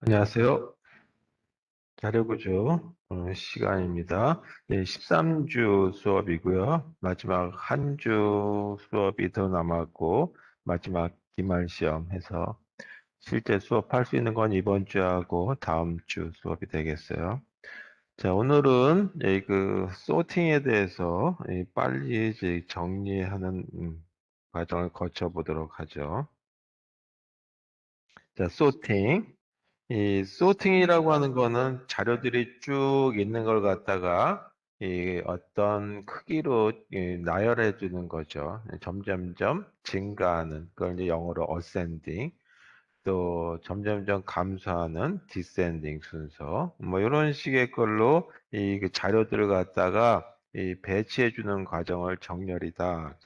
안녕하세요. 자료구조 시간입니다. 13주 수업이고요. 마지막 한 주 수업이 더 남았고 마지막 기말 시험 해서 실제 수업할 수 있는 건 이번 주하고 다음 주 수업이 되겠어요. 자, 오늘은 그 소팅에 대해서 빨리 이제 정리하는 과정을 거쳐 보도록 하죠. 자, 소팅. 이 소팅이라고 하는 거는 자료들이 쭉 있는 걸 갖다가 이 어떤 크기로 나열해 주는 거죠. 점점점 증가하는 그걸 이제 영어로 ascending, 또 점점점 감소하는 descending 순서, 뭐 이런 식의 걸로 이그 자료들을 갖다가 이 배치해 주는 과정을 정렬이다.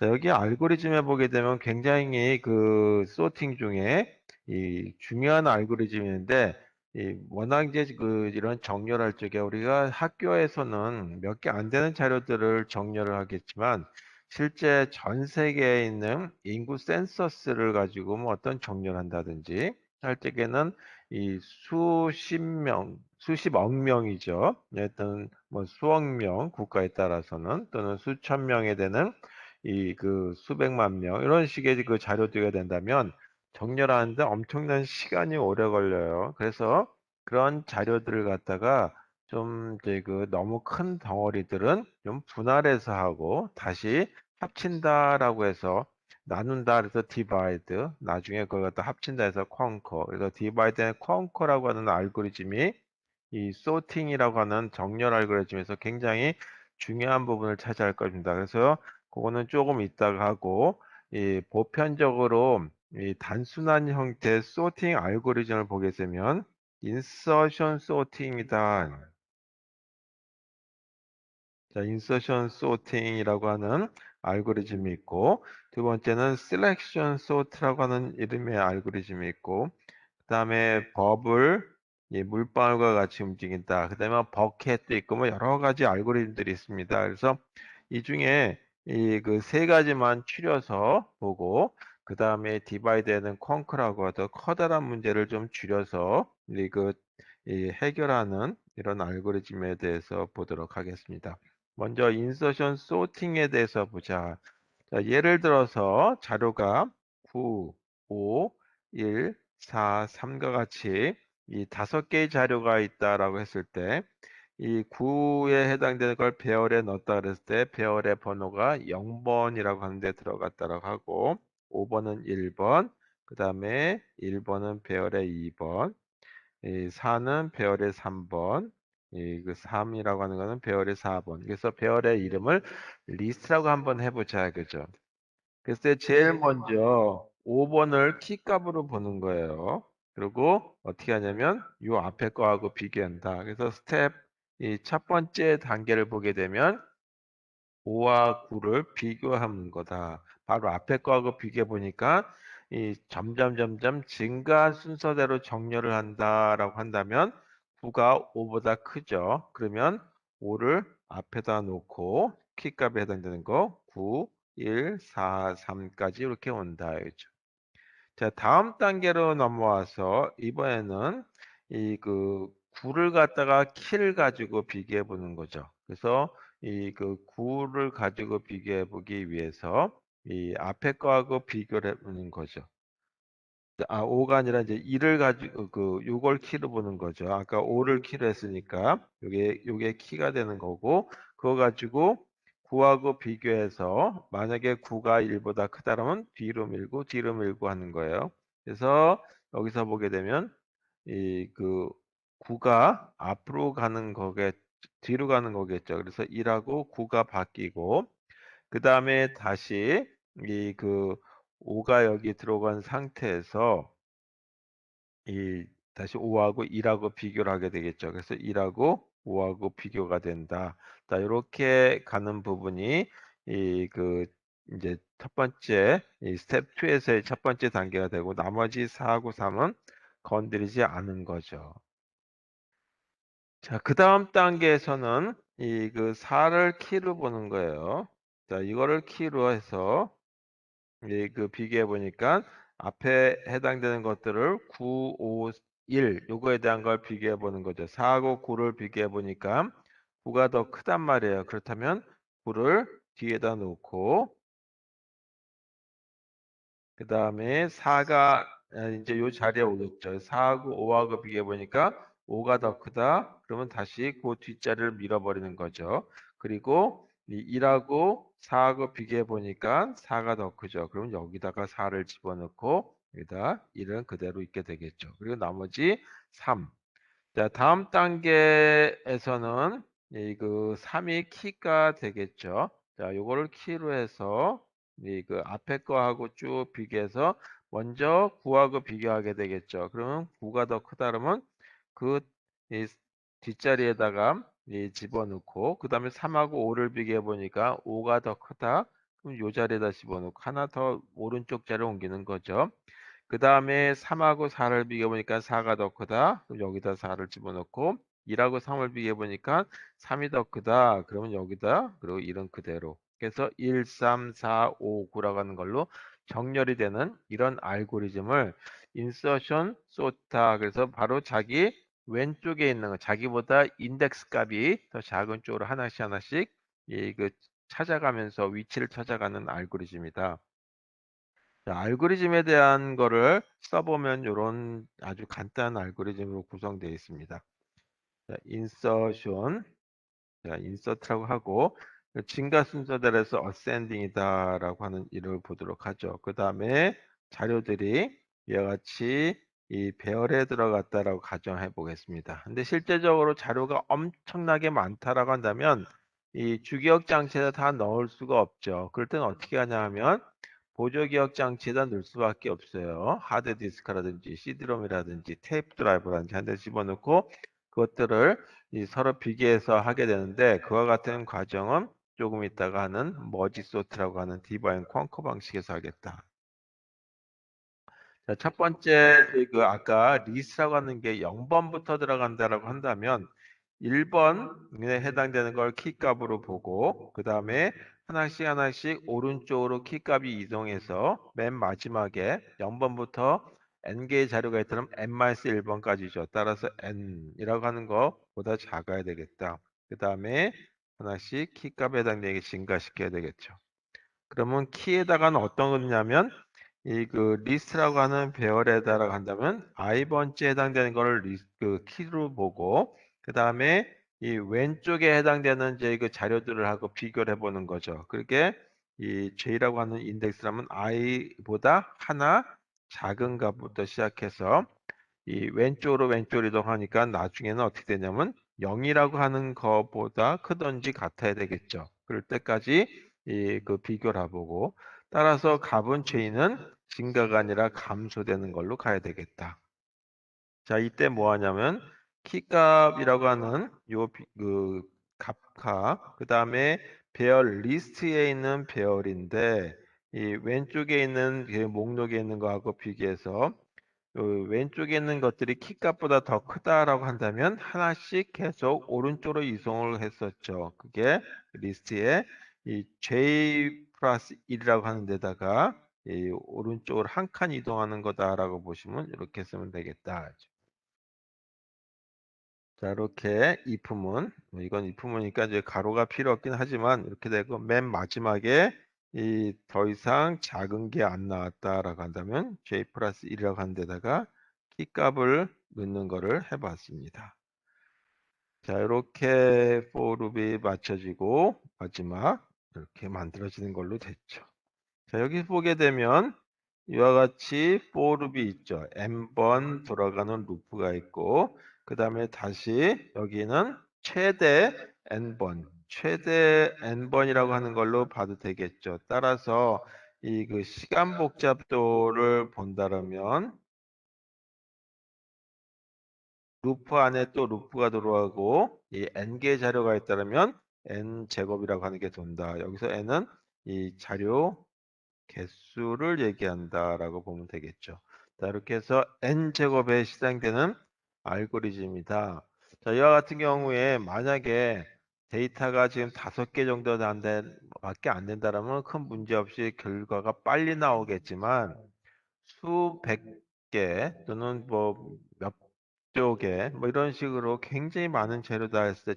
자, 여기 알고리즘에 보게 되면 굉장히 그 소팅 중에 이 중요한 알고리즘인데, 이 워낙 이제 그 이런 정렬할 적에 우리가 학교에서는 몇 개 안 되는 자료들을 정렬을 하겠지만, 실제 전 세계에 있는 인구 센서스를 가지고 뭐 어떤 정렬을 한다든지 할 적에는 이 수십 명, 수십억 명이죠. 어떤 뭐 수억 명 국가에 따라서는, 또는 수천 명에 되는 이 그 수백만 명 이런 식의 그 자료들이 된다면 정렬하는데 엄청난 시간이 오래 걸려요. 그래서 그런 자료들을 갖다가 좀 이제 그 너무 큰 덩어리들은 좀 분할해서 하고 다시 합친다라고 해서, 나눈다 그래서 divide, 나중에 그걸 갖다 합친다 해서 conquer. 그래서 divide and conquer라고 하는 알고리즘이 이 sorting이라고 하는 정렬 알고리즘에서 굉장히 중요한 부분을 차지할 것입니다. 그래서 그거는 조금 이따가 하고, 이 보편적으로 이 단순한 형태의 sorting 알고리즘을 보게 되면 insertion sorting이다. 자, insertion sorting이라고 하는 알고리즘이 있고, 두 번째는 selection sort라고 하는 이름의 알고리즘이 있고, 그 다음에 버블, 물방울과 같이 움직인다. 그 다음에 버켓도 있고, 뭐 여러 가지 알고리즘들이 있습니다. 그래서 이 중에 이 그 세 가지만 추려서 보고, 그 다음에 디바이드에는 콩크라고 하던 커다란 문제를 좀 줄여서 이 해결하는 이런 알고리즘에 대해서 보도록 하겠습니다. 먼저 인서션 소팅에 대해서 보자. 자, 예를 들어서 자료가 9, 5, 1, 4, 3과 같이 이 5개의 자료가 있다라고 했을 때, 이 9에 해당되는 걸 배열에 넣었다 그랬을 때 배열의 번호가 0번이라고 하는데 들어갔다라고 하고, 5번은 1번, 그 다음에 1번은 배열의 2번, 이 4는 배열의 3번, 이 그 3이라고 하는 거는 배열의 4번. 그래서 배열의 이름을 리스트라고 한번 해보자, 그죠? 그래서 제일 먼저 5번을 키값으로 보는 거예요. 그리고 어떻게 하냐면 이 앞에 거하고 비교한다. 그래서 스텝 이 첫 번째 단계를 보게 되면 5와 9를 비교하는 거다. 바로 앞에 거하고 비교해 보니까 이 점점 증가 순서대로 정렬을 한다라고 한다면 9가 5보다 크죠. 그러면 5를 앞에다 놓고 키값에 해당되는 거 9, 1, 4, 3까지 이렇게 온다. 그죠? 자, 다음 단계로 넘어와서 이번에는 이 그 9를 갖다가 키를 가지고 비교해 보는 거죠. 그래서 이 그 9를 가지고 비교해 보기 위해서 이 앞에 거하고 비교를 해 보는 거죠. 5가 아니라 이제 2를 가지고 그 요걸 키로 보는 거죠. 아까 5를 키로 했으니까 요게 키가 되는 거고, 그거 가지고 9하고 비교해서 만약에 9가 1보다 크다면 뒤로 밀고 하는 거예요. 그래서 여기서 보게 되면 이 그 9가 앞으로 가는 뒤로 가는 거겠죠. 그래서 1하고 9가 바뀌고, 그 다음에 다시 이 그 5가 여기 들어간 상태에서 이 다시 5하고 1하고 비교를 하게 되겠죠. 그래서 1하고 5하고 비교가 된다. 자, 이렇게 가는 부분이 이 그 이제 첫 번째 이 스텝 2에서의 첫 번째 단계가 되고, 나머지 4하고 3은 건드리지 않은 거죠. 자, 그 다음 단계에서는 이 그 4를 키로 보는 거예요. 자, 이거를 키로 해서 그 비교해 보니까 앞에 해당되는 것들을 9, 5, 1 요거에 대한 걸 비교해 보는 거죠. 4하고 9를 비교해 보니까 9가 더 크단 말이에요. 그렇다면 9를 뒤에다 놓고 그 다음에 4가 이제 요 자리에 오겠죠. 4하고 5하고 비교해 보니까 5가 더 크다. 그러면 다시 그 뒷자리를 밀어버리는 거죠. 그리고 이 1하고 4하고 비교해 보니까 4가 더 크죠. 그러면 여기다가 4를 집어넣고 여기다 1은 그대로 있게 되겠죠. 그리고 나머지 3. 자, 다음 단계에서는 그 3이 키가 되겠죠. 자, 요거를 키로 해서 그 앞에 거하고 쭉 비교해서 먼저 9하고 비교하게 되겠죠. 그러면 9가 더 크다 그러면 그 이 뒷자리에다가 집어넣고 그 다음에 3하고 5를 비교해 보니까 5가 더 크다. 그럼 요 자리에다 집어넣고 하나 더 오른쪽 자리에 옮기는 거죠. 그 다음에 3하고 4를 비교해보니까 4가 더 크다. 그럼 여기다 4를 집어넣고 1하고 3을 비교해보니까 3이 더 크다. 그러면 여기다 그리고 1은 그대로. 그래서 1, 3, 4, 5, 9라고 하는 걸로 정렬이 되는 이런 알고리즘을 인서션 소타 그래서 바로 자기 왼쪽에 있는 거 자기보다 인덱스 값이 더 작은 쪽으로 하나씩 하나씩 그 찾아가면서 위치를 찾아가는 알고리즘이다. 자, 알고리즘에 대한 거를 써보면 이런 아주 간단한 알고리즘으로 구성되어 있습니다. 자, 인서션, 자, 인서트라고 하고 증가 순서대로 해서 어센딩이다라고 하는 일을 보도록 하죠. 그 다음에 자료들이 이와 같이 이 배열에 들어갔다라고 가정해 보겠습니다. 근데 실제적으로 자료가 엄청나게 많다라고 한다면 이 주기억 장치에다 다 넣을 수가 없죠. 그럴 때는 어떻게 하냐 하면 보조기억 장치에다 넣을 수밖에 없어요. 하드디스크라든지 CD롬이라든지 테이프 드라이브라든지 한 대 집어넣고 그것들을 서로 비교해서 하게 되는데 그와 같은 과정은 조금 있다가 하는 머지 소트라고 하는 디바인 쿼커 방식에서 하겠다. 자, 첫 번째 그 아까 리스라고 하는 게 0번부터 들어간다라고 한다면 1번에 해당되는 걸 키값으로 보고 그 다음에 하나씩 하나씩 오른쪽으로 키값이 이동해서 맨 마지막에 0번부터 n개의 자료가 있다면 n-1번까지죠. 따라서 n이라고 하는 것보다 작아야 되겠다. 그 다음에 하나씩 키값에 해당되게 증가시켜야 되겠죠. 그러면 키에다가는 어떤 거냐면 이 그 리스트라고 하는 배열에다가 한다면 i번째에 해당되는 거를 그 키로 보고 그 다음에 이 왼쪽에 해당되는 이제 그 자료들을 하고 비교를 해보는 거죠. 그렇게 이 J라고 하는 인덱스라면 i보다 하나 작은 값부터 시작해서 이 왼쪽으로 이동하니까 나중에는 어떻게 되냐면 0이라고 하는 것보다 크든지 같아야 되겠죠. 그럴 때까지 그 비교를 해보고 따라서 값은 J는 증가가 아니라 감소되는 걸로 가야 되겠다. 자, 이때 뭐 하냐면 키값이라고 하는 그 값과 그 다음에 배열 리스트에 있는 배열인데 이 왼쪽에 있는 그 목록에 있는 거하고 비교해서 왼쪽에 있는 것들이 키값보다 더 크다라고 한다면 하나씩 계속 오른쪽으로 이동을 했었죠. 그게 리스트에 이 J 플러스 1이라고 하는 데다가 이 오른쪽으로 한 칸 이동하는 거다라고 보시면 이렇게 쓰면 되겠다. 자, 이렇게 이품은 이건 이품이니까 이제 가로가 필요 없긴 하지만 이렇게 되고 맨 마지막에 이 더 이상 작은 게 안 나왔다라고 한다면 J 플러스 1이라고 하는 데다가 키값을 넣는 거를 해봤습니다. 자, 이렇게 for 룹이 맞춰지고 마지막 이렇게 만들어지는 걸로 됐죠. 자, 여기 보게 되면 이와 같이 for 룹이 있죠. n번 돌아가는 루프가 있고 그 다음에 다시 여기는 최대 n번 최대 n번이라고 하는 걸로 봐도 되겠죠. 따라서 이 그 시간 복잡도를 본다면 루프 안에 또 루프가 들어가고 이 n개의 자료가 있다면 n 제곱이라고 하는 게 돈다. 여기서 n은 이 자료 개수를 얘기한다라고 보면 되겠죠. 자, 이렇게 해서 n제곱에 시작되는 알고리즘이다. 자, 이와 같은 경우에 만약에 데이터가 지금 5개 정도 밖에 안 된다면 큰 문제 없이 결과가 빨리 나오겠지만 수백 개 또는 뭐 쪽에 뭐 이런 식으로 굉장히 많은 재료다 했을 때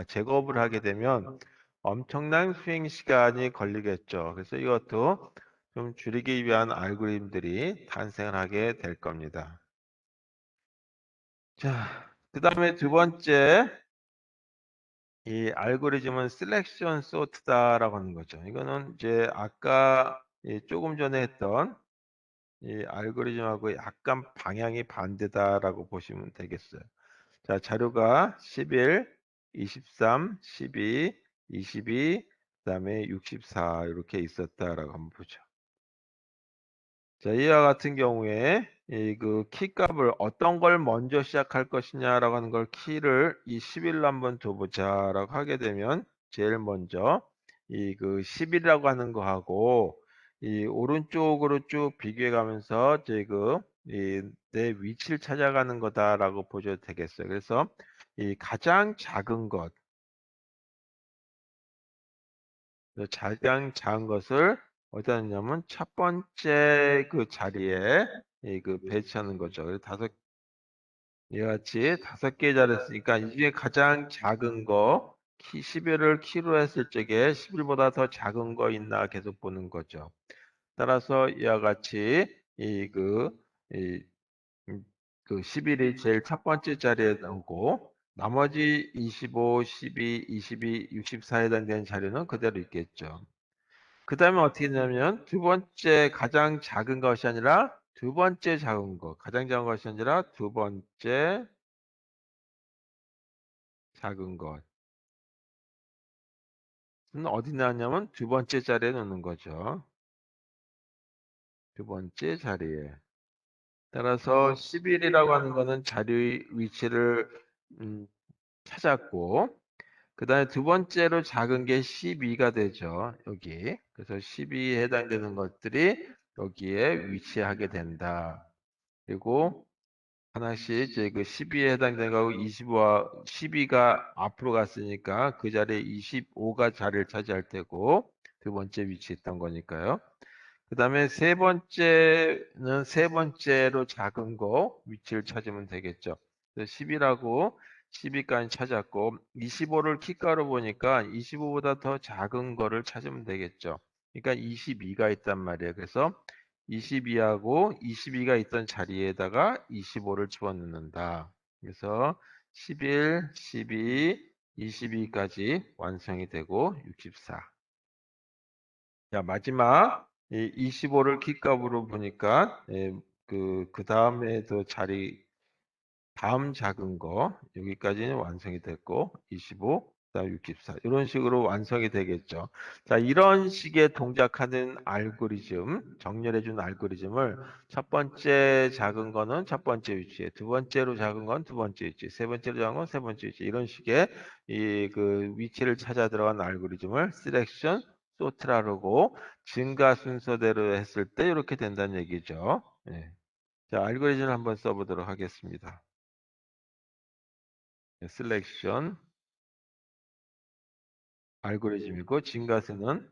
제곱을 하게 되면 엄청난 수행 시간이 걸리겠죠. 그래서 이것도 좀 줄이기 위한 알고리즘들이 탄생을 하게 될 겁니다. 자, 그 다음에 두 번째, 이 알고리즘은 셀렉션 소트다라고 하는 거죠. 이거는 이제 아까 조금 전에 했던 이 알고리즘하고 약간 방향이 반대다라고 보시면 되겠어요. 자, 자료가 11, 23, 12, 22, 그다음에 64 이렇게 있었다라고 한번 보죠. 자, 이와 같은 경우에 이 그 키 값을 어떤 걸 먼저 시작할 것이냐라고 하는 걸 키를 이 11로 한번 둬보자라고 하게 되면 제일 먼저 이 그 11이라고 하는 거하고 이 오른쪽으로 쭉 비교해 가면서 지금 이 내 위치를 찾아가는 거다라고 보셔도 되겠어요. 그래서 이 가장 작은 것, 가장 작은 것을 어디다 넣냐면 첫 번째 그 자리에 이 그 배치하는 거죠. 그래서 이와 같이 5개 자리였으니까 이 중에 가장 작은 거, 11을 키로 했을 적에 11보다 더 작은 거 있나 계속 보는 거죠. 따라서 이와 같이 이 그, 이, 그 11이 제일 첫 번째 자리에 나오고 나머지 25, 12, 22, 64에 해당되는 자료는 그대로 있겠죠. 그 다음에 어떻게 되냐면 두 번째 가장 작은 것이 아니라 두 번째 작은 것, 가장 작은 것이 아니라 두 번째 작은 것은 어디 나냐면 두 번째 자리에 놓는 거죠. 두 번째 자리에. 따라서 11이라고 하는 거는 자료의 위치를 음, 찾았고 그 다음에 두 번째로 작은 게 12가 되죠. 여기. 그래서 12에 해당되는 것들이 여기에 위치하게 된다. 그리고 하나씩 이제 그 12에 해당되는 거하고 25와 12가 앞으로 갔으니까 그 자리에 25가 자리를 차지할 테고 두 번째 위치에 있던 거니까요. 그 다음에 세 번째는 세 번째로 작은 거 위치를 찾으면 되겠죠. 10이라고 12까지 찾았고 25를 키가로 보니까 25보다 더 작은 거를 찾으면 되겠죠. 그러니까 22가 있단 말이에요. 그래서 22하고 22가 있던 자리에다가 25를 집어넣는다. 그래서 11, 12, 22까지 완성이 되고 64. 자, 마지막 25를 키값으로 보니까 그 다음에도 다음 작은 거 여기까지는 완성이 됐고 25, 그다음 64 이런 식으로 완성이 되겠죠. 자, 이런 식의 동작하는 알고리즘, 정렬해 준 알고리즘을 첫 번째 작은 거는 첫 번째 위치에, 두 번째로 작은 건 두 번째 위치, 세 번째로 작은 건 세 번째 위치 이런 식의 이 그 위치를 찾아 들어간 알고리즘을 시렉션 소트라고 증가 순서대로 했을 때 이렇게 된다는 얘기죠. 예. 자, 알고리즘을 한번 써보도록 하겠습니다. 셀렉션 알고리즘이고 진가스는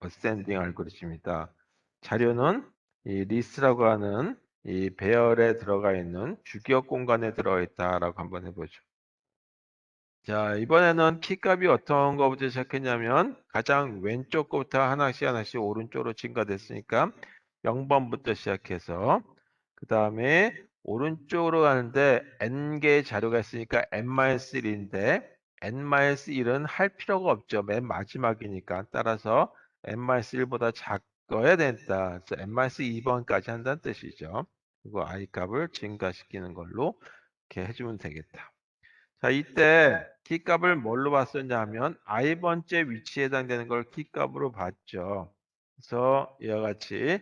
어센딩 알고리즘이다. 자료는 이 리스트라고 하는 이 배열에 들어가 있는 주기억 공간에 들어있다라고 한번 해보죠. 자, 이번에는 키값이 어떤 거부터 시작했냐면 가장 왼쪽 거부터 하나씩 하나씩 오른쪽으로 증가됐으니까 0번부터 시작해서 그 다음에 오른쪽으로 가는데 n개의 자료가 있으니까 n-1인데 n-1은 할 필요가 없죠. 맨 마지막이니까. 따라서 n-1보다 작아야 된다. 그래서 n-2번까지 한다는 뜻이죠. 그리고 i 값을 증가시키는 걸로 이렇게 해주면 되겠다. 자, 이때 키값을 뭘로 봤었냐 하면 i번째 위치에 해당되는 걸 키값으로 봤죠. 그래서 이와 같이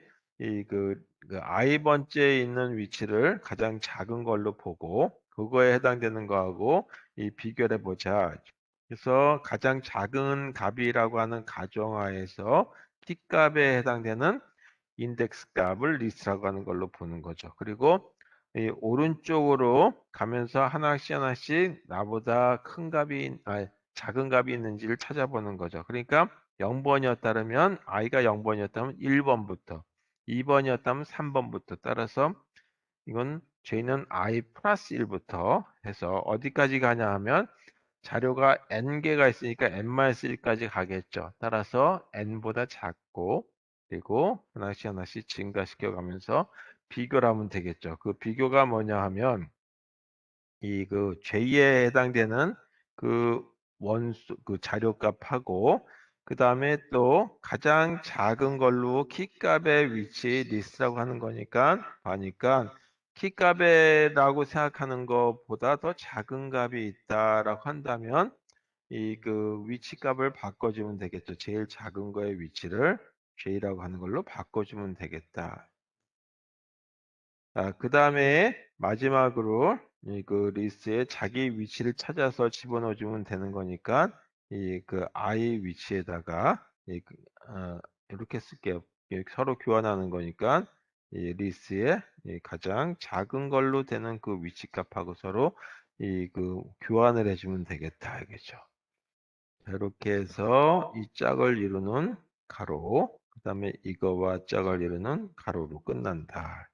그 i번째에 있는 위치를 가장 작은 걸로 보고 그거에 해당되는 거하고 이 비교를 해보자. 그래서 가장 작은 값이라고 하는 가정하에서 키값에 해당되는 인덱스 값을 리스트라고 하는 걸로 보는 거죠. 그리고 이 오른쪽으로 가면서 하나씩 하나씩 나보다 큰 값이, 작은 값이 있는지를 찾아보는 거죠. 그러니까 0번이었다면, i가 0번이었다면 1번부터, 2번이었다면 3번부터 따라서 이건 j는 i 플러스 1부터 해서 어디까지 가냐 하면 자료가 n개가 있으니까 n-1까지 가겠죠. 따라서 n보다 작고 그리고 하나씩 하나씩 증가시켜 가면서 비교를 하면 되겠죠. 그 비교가 뭐냐 하면 이 그 J에 해당되는 그 원수 그 자료값하고 그 다음에 또 가장 작은 걸로 키값의 위치 리스트라고 하는 거니까 하니까 키값이라고 생각하는 것보다 더 작은 값이 있다라고 한다면 이 그 위치 값을 바꿔주면 되겠죠. 제일 작은 거의 위치를 J라고 하는 걸로 바꿔주면 되겠다. 그 다음에 마지막으로 이 그 리스트에 자기 위치를 찾아서 집어넣어 주면 되는 거니까 이 그 i 위치에다가 이렇게 쓸게요. 서로 교환하는 거니까 이 리스트에 이 가장 작은 걸로 되는 그 위치 값하고 서로 이 그 교환을 해주면 되겠다 알겠죠? 이렇게 해서 이 짝을 이루는 가로, 그 다음에 이거와 짝을 이루는 가로로 끝난다.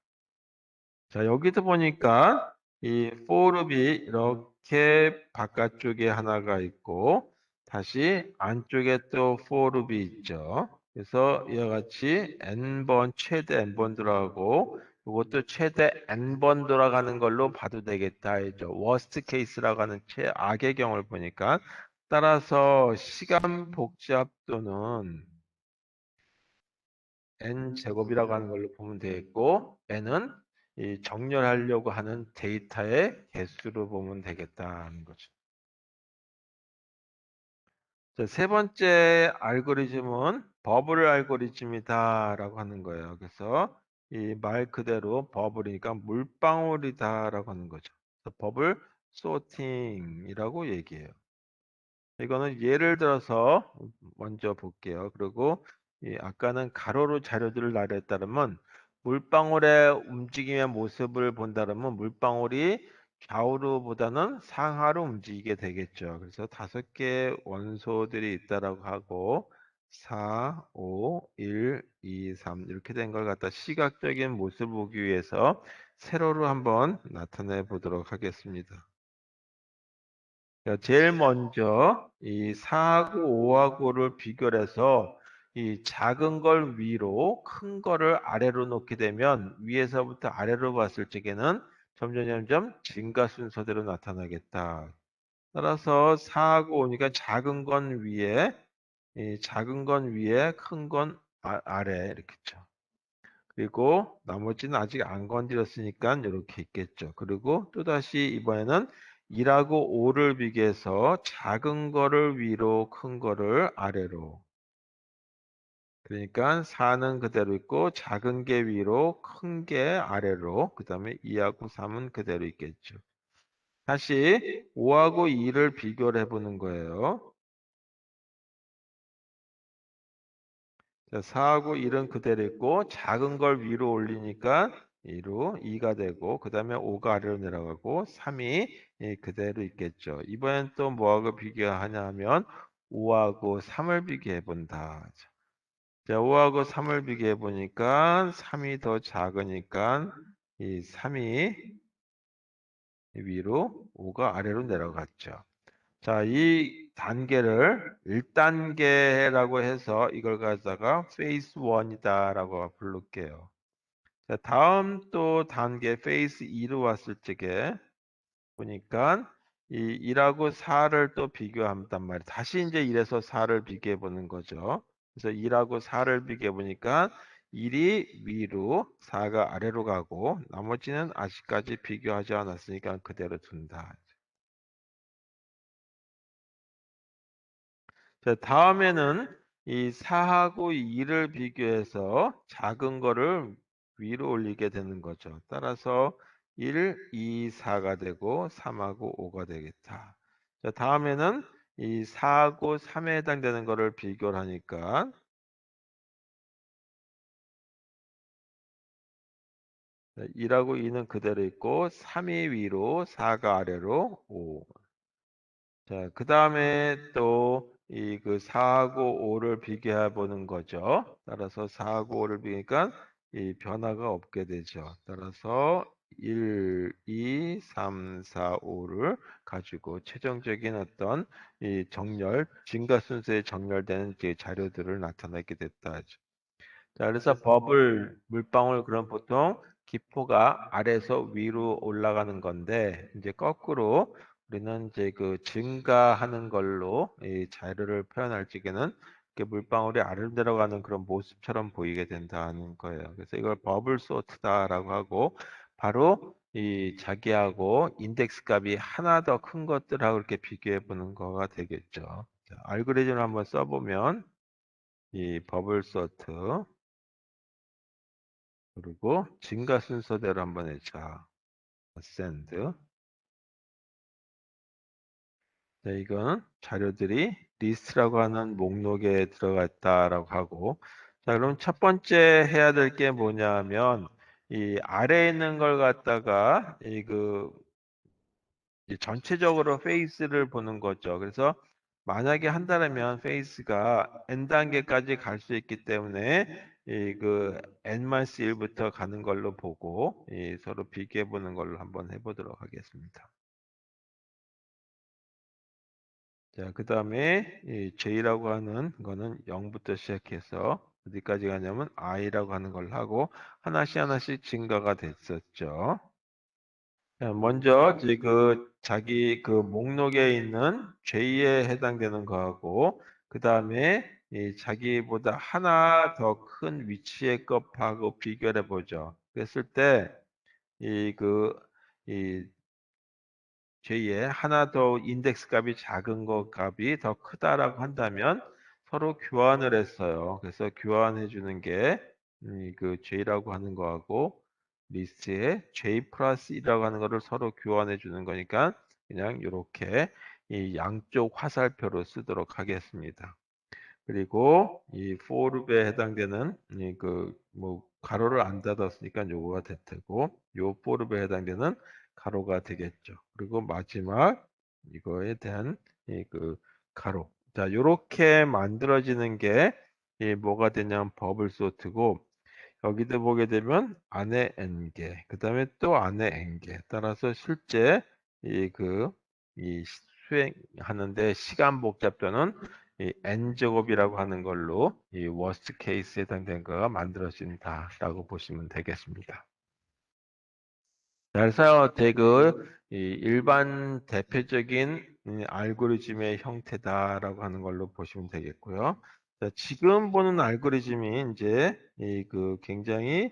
자, 여기도 보니까 이 for이 이렇게 바깥쪽에 하나가 있고 다시 안쪽에 또 for이 있죠. 그래서 이와 같이 n번 최대 n번 들어가고 이것도 최대 n번 돌아가는 걸로 봐도 되겠다 했죠. worst case라고 하는 최악의 경우를 보니까 따라서 시간 복잡도는 n 제곱이라고 하는 걸로 보면 되겠고 n은 이 정렬하려고 하는 데이터의 개수로 보면 되겠다는 거죠. 자, 세 번째 알고리즘은 버블 알고리즘이다라고 하는 거예요. 그래서 이 말 그대로 버블이니까 물방울이다라고 하는 거죠. 그래서 버블 소팅이라고 얘기해요. 이거는 예를 들어서 먼저 볼게요. 그리고 아까는 가로로 자료들을 나열했다면 물방울의 움직임의 모습을 본다면 물방울이 좌우로보다는 상하로 움직이게 되겠죠. 그래서 5개의 원소들이 있다라고 하고 4, 5, 1, 2, 3 이렇게 된 걸 갖다 시각적인 모습을 보기 위해서 세로로 한번 나타내 보도록 하겠습니다. 제일 먼저 이 4하고 5하고를 비교를 해서 이 작은 걸 위로 큰 거를 아래로 놓게 되면 위에서부터 아래로 봤을 적에는 점점 증가 순서대로 나타나겠다. 따라서 4하고 5니까 작은 건 위에 작은 건 위에 큰 건 아래 이렇게죠. 그리고 나머지는 아직 안 건드렸으니까 이렇게 있겠죠. 그리고 또다시 이번에는 2하고 5를 비교해서 작은 거를 위로 큰 거를 아래로 그러니까 4는 그대로 있고 작은 게 위로 큰 게 아래로 그 다음에 2하고 3은 그대로 있겠죠. 다시 5하고 2를 비교를 해보는 거예요. 자, 4하고 1은 그대로 있고 작은 걸 위로 올리니까 2가 되고 그 다음에 5가 아래로 내려가고 3이 그대로 있겠죠. 이번엔 또 뭐하고 비교하냐 하면 5하고 3을 비교해 본다. 자, 5하고 3을 비교해 보니까 3이 더 작으니까 이 3이 위로 5가 아래로 내려갔죠. 자, 이 단계를 1단계라고 해서 이걸 가져다가 페이스 1이다라고 부를게요. 자, 다음 또 단계 페이스 2로 왔을 적에 보니까 이 1하고 4를 또 비교한단 말이에요. 다시 이제 1에서 4를 비교해 보는 거죠. 그래서 1하고 4를 비교해 보니까 1이 위로 4가 아래로 가고 나머지는 아직까지 비교하지 않았으니까 그대로 둔다. 자, 다음에는 이 4하고 2를 비교해서 작은 거를 위로 올리게 되는 거죠. 따라서 1, 2, 4가 되고 3하고 5가 되겠다. 자, 다음에는 이 4하고 3에 해당되는 거를 비교를 하니까 1하고 2는 그대로 있고 3이 위로 4가 아래로 5. 자, 그 다음에 또 이 그 4하고 5를 비교해 보는 거죠. 따라서 4하고 5를 비교하니까 이 변화가 없게 되죠. 따라서 1, 2, 3, 4, 5를 가지고 최종적인 어떤 이 정렬, 증가 순서에 정렬되는 이제 자료들을 나타내게 됐다 하죠. 자, 그래서 버블, 물방울, 그럼 보통 기포가 아래에서 위로 올라가는 건데, 이제 거꾸로 우리는 이제 그 증가하는 걸로 이 자료를 표현할 적에는 이렇게 물방울이 아래로 내려가는 그런 모습처럼 보이게 된다는 거예요. 그래서 이걸 버블 소트다라고 하고, 바로 이 자기하고 인덱스 값이 하나 더 큰 것들하고 이렇게 비교해 보는 거가 되겠죠. 자, 알고리즘을 한번 써보면, 이 버블 소트, 그리고 증가 순서대로 한번 해자. ascend. 자, 이건 자료들이 리스트라고 하는 목록에 들어갔다라고 하고, 자, 그럼 첫 번째 해야 될 게 뭐냐면, 이 아래에 있는 걸 갖다가 이제 전체적으로 페이스를 보는 거죠. 그래서 만약에 한다면 페이스가 n 단계까지 갈 수 있기 때문에 n-1부터 가는 걸로 보고 서로 비교해 보는 걸로 한번 해보도록 하겠습니다. 자, 그 다음에 이 J라고 하는 거는 0부터 시작해서 어디까지 가냐면 I라고 하는 걸 하고 하나씩 하나씩 증가가 됐었죠. 자, 먼저 이제 자기 목록에 있는 J에 해당되는 거하고 그 다음에 이 자기보다 하나 더 큰 위치의 것하고 비교를 해보죠. 그랬을 때 이 이 J에 하나 더 인덱스 값이 작은 것 값이 더 크다라고 한다면 서로 교환을 했어요. 그래서 교환해 주는 게 J라고 하는 거하고 리스트에 J 플러스 1이라고 하는 거를 서로 교환해 주는 거니까 그냥 이렇게 이 양쪽 화살표로 쓰도록 하겠습니다. 그리고 이 for에 해당되는 뭐 가로를 안 닫았으니까 요거가 될 테고 요 for에 해당되는 가로가 되겠죠. 그리고 마지막 이거에 대한 가로. 자, 요렇게 만들어지는 게 뭐가 되냐면 버블 소트고 여기도 보게 되면 안에 n개, 그 다음에 또 안에 n개. 따라서 실제 이 수행하는데 시간 복잡도는 이 n제곱이라고 하는 걸로 이 워스트 케이스에 해당된 거가 만들어진다라고 보시면 되겠습니다. 그래서 이 일반 대표적인 알고리즘의 형태다라고 하는 걸로 보시면 되겠고요. 자, 지금 보는 알고리즘이 이제 굉장히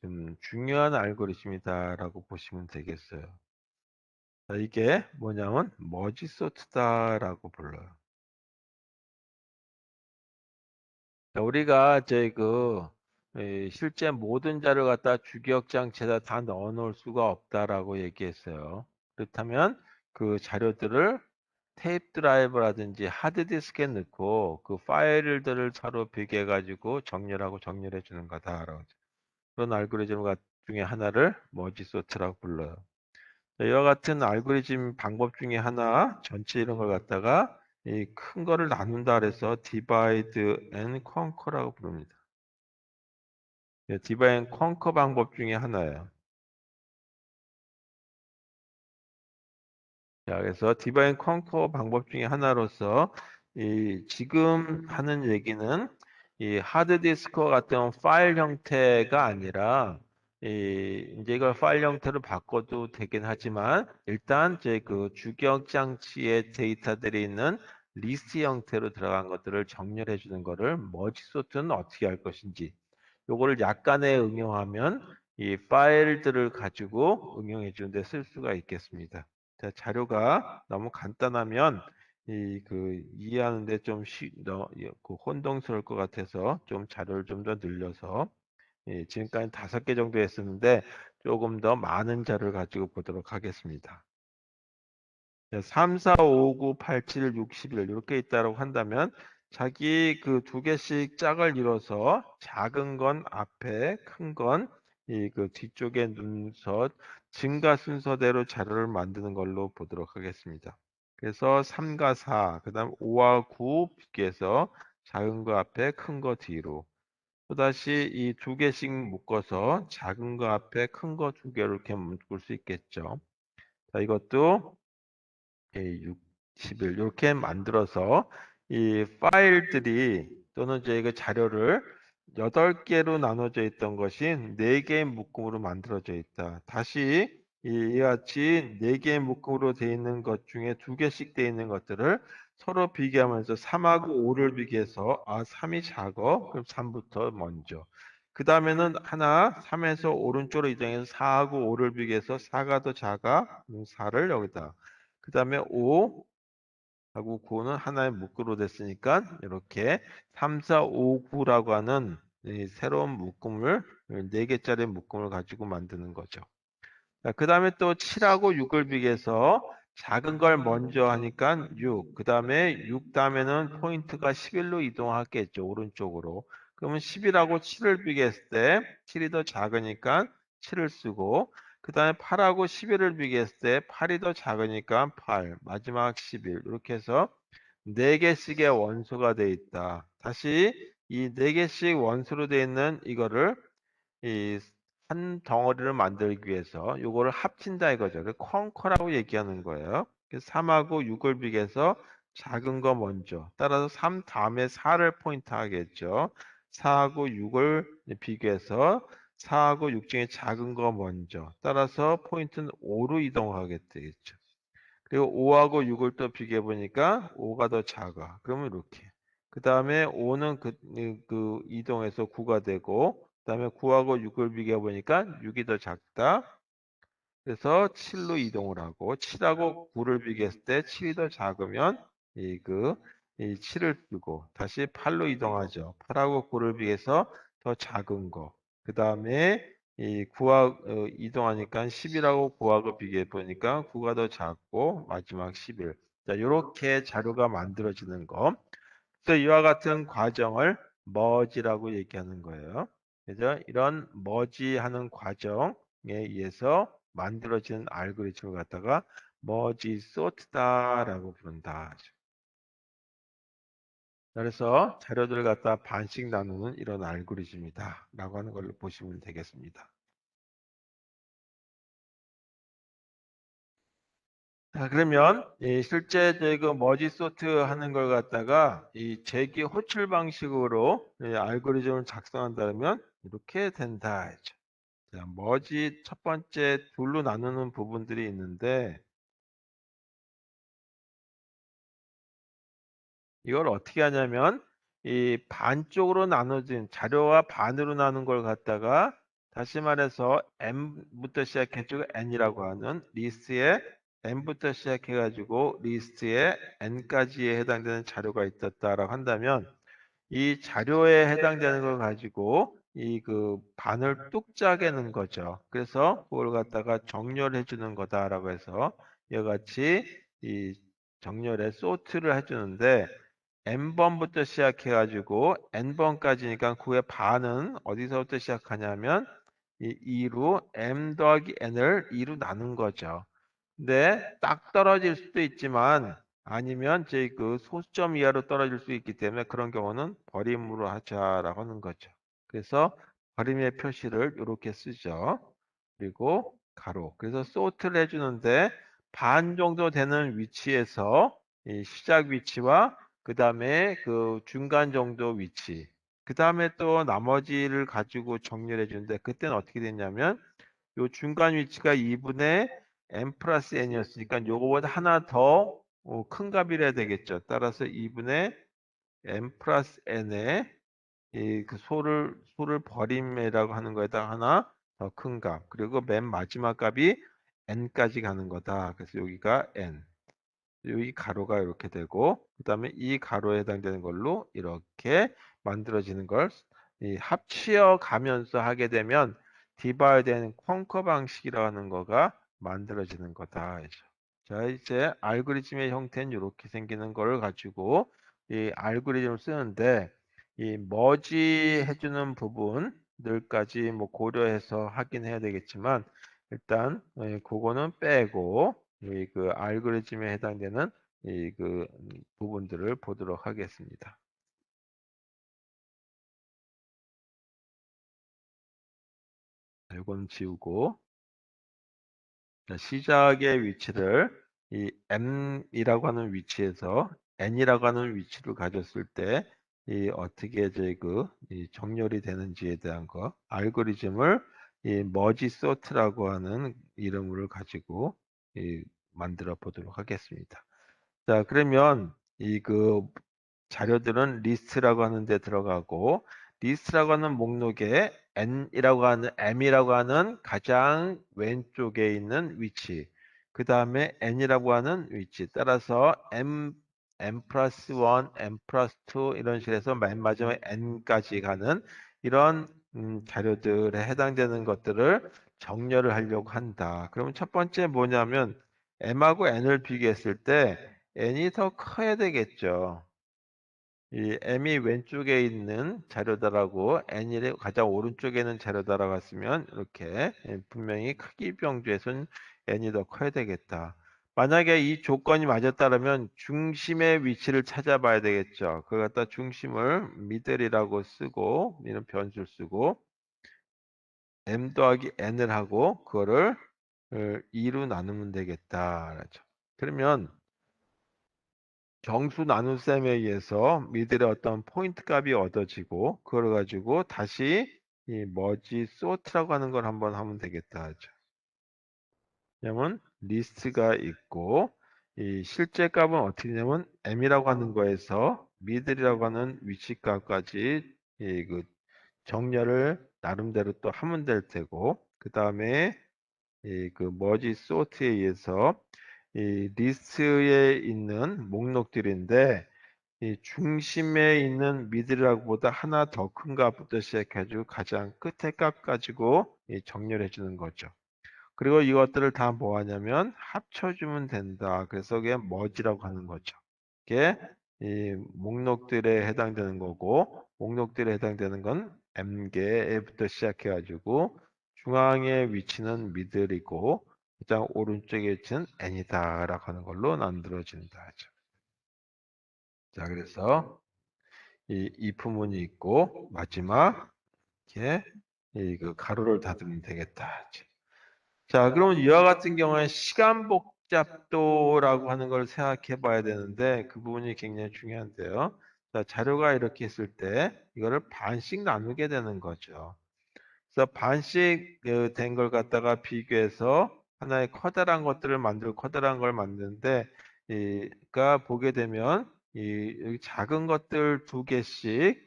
좀 중요한 알고리즘이다라고 보시면 되겠어요. 자, 이게 뭐냐면 머지 소트다라고 불러요. 자, 우리가 이제 실제 모든 자를 갖다 주기억장치에다 다 넣어 놓을 수가 없다라고 얘기했어요. 그렇다면 그 자료들을 테이프 드라이브라든지 하드디스크에 넣고 그 파일들을 서로 비교해 가지고 정렬하고 정렬해 주는 거다라고. 그런 알고리즘 중에 하나를 머지 소트라고 불러요. 이와 같은 알고리즘 방법 중에 하나, 전체 이런 걸 갖다가 이 큰 거를 나눈다 그래서 divide and conquer라고 부릅니다. divide and conquer 방법 중에 하나예요. 자, 그래서 디바인 컨커 방법 중에 하나로서 지금 하는 얘기는 이 하드디스크와 같은 파일 형태가 아니라 이제 이걸 파일 형태로 바꿔도 되긴 하지만 일단 이제 그 주기억 장치의 데이터들이 있는 리스트 형태로 들어간 것들을 정렬해 주는 거를 머지 소트는 어떻게 할 것인지 요거를 약간의 응용하면 이 파일들을 가지고 응용해 주는데 쓸 수가 있겠습니다. 자, 자료가 너무 간단하면 이해하는데 좀 혼동스러울 것 같아서 좀 자료를 좀 더 늘려서 지금까지 5개 정도 했었는데 조금 더 많은 자료를 가지고 보도록 하겠습니다. 3, 4, 5, 9, 8, 7, 6, 11 이렇게 있다고 한다면 자기 그 2개씩 짝을 이뤄서 작은 건 앞에 큰 건 뒤쪽에 눈서 증가 순서대로 자료를 만드는 걸로 보도록 하겠습니다. 그래서 3과 4, 그 다음 5와 9 비교해서 작은 거 앞에 큰 거 뒤로 또다시 이 두 개씩 묶어서 작은 거 앞에 큰 거 두 개로 이렇게 묶을 수 있겠죠. 자, 이것도 61 이렇게 만들어서 이 파일들이 또는 저희가 자료를 8개로 나눠져 있던 것이 4개의 묶음으로 만들어져 있다. 다시 이와 같이 4개의 묶음으로 되어 있는 것 중에 2개씩 되어 있는 것들을 서로 비교하면서 3하고 5를 비교해서 3이 작어. 그럼 3부터 먼저. 그 다음에는 하나 3에서 오른쪽으로 이동해서 4하고 5를 비교해서 4가 더 작아. 4를 여기다. 그 다음에 5 하고 9는 하나의 묶음으로 됐으니까 이렇게 3, 4, 5, 9라고 하는 이 새로운 묶음을 4개짜리 묶음을 가지고 만드는 거죠. 그 다음에 또 7하고 6을 비교해서 작은 걸 먼저 하니까 6. 그 다음에 6 다음에는 포인트가 11로 이동하겠죠. 오른쪽으로. 그러면 11하고 7을 비교했을 때 7이 더 작으니까 7을 쓰고 그 다음에 8하고 11을 비교했을 때 8이 더 작으니까 8. 마지막 11. 이렇게 해서 4개씩의 원소가 돼 있다. 다시 이 4개씩 원소로 돼 있는 이거를 이 한 덩어리를 만들기 위해서 요거를 합친다 이거죠. 그 컨커라고 얘기하는 거예요. 3하고 6을 비교해서 작은 거 먼저. 따라서 3 다음에 4를 포인트 하겠죠. 4하고 6을 비교해서 4하고 6 중에 작은 거 먼저. 따라서 포인트는 5로 이동하게 되겠죠. 그리고 5하고 6을 또 비교해 보니까 5가 더 작아. 그러면 이렇게. 그 다음에 5는 그 이동해서 9가 되고, 그 다음에 9하고 6을 비교해 보니까 6이 더 작다. 그래서 7로 이동을 하고, 7하고 9를 비교했을 때 7이 더 작으면 이 7을 쓰고, 다시 8로 이동하죠. 8하고 9를 비교해서 더 작은 거. 그 다음에 이 9하 이동하니까 11하고 9하고 비교해 보니까 9가 더 작고 마지막 11. 자, 이렇게 자료가 만들어지는 거. 그래서 이와 같은 과정을 머지라고 얘기하는 거예요. 그래서 이런 머지하는 과정에 의해서 만들어지는 알고리즘을 갖다가 머지 소트다라고 부른다. 그래서 자료들을 갖다 반씩 나누는 이런 알고리즘이다라고 하는 걸로 보시면 되겠습니다. 자, 그러면 이 실제 그 머지 소트 하는 걸 갖다가 이 재기 호출 방식으로 이 알고리즘을 작성한다면 이렇게 된다 했죠. 자, 머지 첫 번째 둘로 나누는 부분들이 있는데 이걸 어떻게 하냐면 이 반쪽으로 나눠진 자료와 반으로 나눈 걸 갖다가 다시 말해서 M부터 시작해가지고 N이라고 하는 리스트에 M부터 시작해가지고 리스트에 N까지에 해당되는 자료가 있었다라고 한다면 이 자료에 해당되는 걸 가지고 이 반을 뚝 짜게는 거죠. 그래서 그걸 갖다가 정렬해 주는 거다라고 해서 이와 같이 이 정렬에 소트를 해주는데 n번부터 시작해가지고 n번까지니까 그의 반은 어디서부터 시작하냐면 이 2로 m 더하기 n을 2로 나눈 거죠. 근데 딱 떨어질 수도 있지만 아니면 제 소수점 이하로 떨어질 수 있기 때문에 그런 경우는 버림으로 하자라고 하는 거죠. 그래서 버림의 표시를 이렇게 쓰죠. 그리고 가로. 그래서 소트를 해주는데 반 정도 되는 위치에서 이 시작 위치와 그 다음에 그 중간 정도 위치 그 다음에 또 나머지를 가지고 정렬해 주는데 그때는 어떻게 됐냐면 요 중간 위치가 2분의 n 플러스 n이었으니까 요거보다 하나 더 큰 값이라야 되겠죠. 따라서 2분의 n 플러스 n에 그 소를 버림이라고 하는 거에다 하나 더 큰 값. 그리고 맨 마지막 값이 n까지 가는 거다. 그래서 여기가 n. 여기 가로가 이렇게 되고 그다음에 이 가로에 해당되는 걸로 이렇게 만들어지는 걸 이 합치어 가면서 하게 되면 디바이드 앤 컨커 방식이라는 거가 만들어지는 거다. 자, 이제 알고리즘의 형태는 이렇게 생기는 거를 가지고 이 알고리즘을 쓰는데 이 머지 해주는 부분들까지 뭐 고려해서 하긴 해야 되겠지만 일단 그거는 빼고 이 알고리즘에 해당되는 이 부분들을 보도록 하겠습니다. 이건 지우고, 자, 시작의 위치를 이 M이라고 하는 위치에서 N이라고 하는 위치를 가졌을 때 이 어떻게 이제 이 정렬이 되는지에 대한 거, 알고리즘을 이 머지 소트라고 하는 이름을 가지고 이 만들어 보도록 하겠습니다. 자, 그러면 자료들은 리스트라고 하는 데 들어가고, 리스트라고 하는 목록에 M이라고 하는 가장 왼쪽에 있는 위치, 그 다음에 N이라고 하는 위치, 따라서 M 플러스 1, M 플러스 2 이런 식으로 해서 맨 마지막에 N까지 가는 이런 자료들에 해당되는 것들을 정렬을 하려고 한다. 그러면 첫 번째 뭐냐면 M하고 N을 비교했을 때 N이 더 커야 되겠죠. 이 M이 왼쪽에 있는 자료다라고 N이 가장 오른쪽에 있는 자료다라고 했으면 이렇게 분명히 크기 비교에서는 N이 더 커야 되겠다. 만약에 이 조건이 맞았다면 중심의 위치를 찾아봐야 되겠죠. 그걸 갖다 중심을 미들이라고 쓰고 이런 변수를 쓰고 M 더하기 N을 하고 그거를 2로 나누면 되겠다. 그러면 정수 나눗셈에 의해서 미들의 어떤 포인트 값이 얻어지고 그걸 가지고 다시 이 머지 소트라고 하는 걸 한번 하면 되겠다 하죠. 왜냐면 리스트가 있고 이 실제 값은 어떻게 되냐면 m이라고 하는 거에서 미들이라고 하는 위치 값까지 정렬을 나름대로 또 하면 될 테고 그 다음에 머지 소트에 의해서 이 리스트에 있는 목록들인데 이 중심에 있는 미들이라고 보다 하나 더 큰 값부터 시작해가지고 가장 끝에 값 가지고 정렬해 주는 거죠. 그리고 이것들을 다 뭐하냐면 합쳐주면 된다. 그래서 그게 머지라고 하는 거죠. 이게 이 목록들에 해당되는 거고 목록들에 해당되는 건 M개부터 시작해가지고 중앙의 위치는 미들이고 가장 오른쪽에 위치는 N이다라고 하는 걸로 만들어진다 하죠. 자, 그래서 이 if문이 있고 마지막 이렇게 가로를 닫으면 되겠다. 자, 그러면 이와 같은 경우에 시간 복잡도라고 하는 걸 생각해 봐야 되는데 그 부분이 굉장히 중요한데요. 자, 자료가 이렇게 있을 때 이거를 반씩 나누게 되는 거죠. 그래서 반씩 된 걸 갖다가 비교해서 하나의 커다란 것들을 만들고 커다란 걸 만드는데 가 보게 되면 여기 작은 것들 두 개씩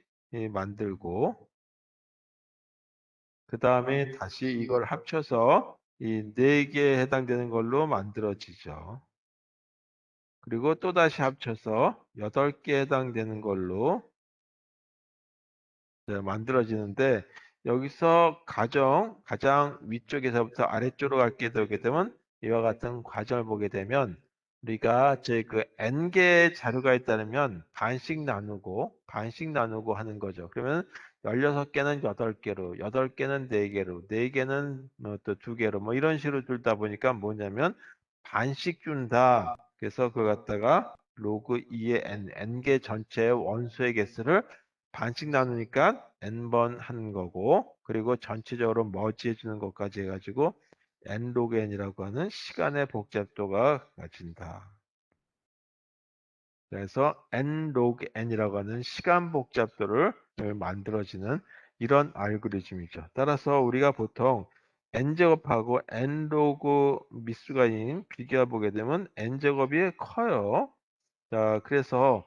만들고 그 다음에 다시 이걸 합쳐서 이 네 개에 해당되는 걸로 만들어지죠. 그리고 또 다시 합쳐서 8개에 해당되는 걸로 만들어지는데 여기서 가장 위쪽에서부터 아래쪽으로 가게 되면 이와 같은 과정을 보게 되면 우리가 n개의 자료가 있다면 반씩 나누고 하는 거죠. 그러면 16개는 8개로, 8개는 4개로, 4개는 또 2개로 뭐 이런 식으로 줄다 보니까 뭐냐면 반씩 준다. 그래서 그걸 갖다가 로그 2의 n개 전체의 원소의 개수를 반씩 나누니까 n번 하는 거고 그리고 전체적으로 머지해 주는 것까지 해가지고 n 로그 n이라고 하는 시간의 복잡도가 가진다. 그래서 n 로그 n이라고 하는 시간 복잡도를 만들어지는 이런 알고리즘이죠. 따라서 우리가 보통 n제곱하고 n 로그 미수가인 비교해 보게 되면 n제곱이 커요. 자, 그래서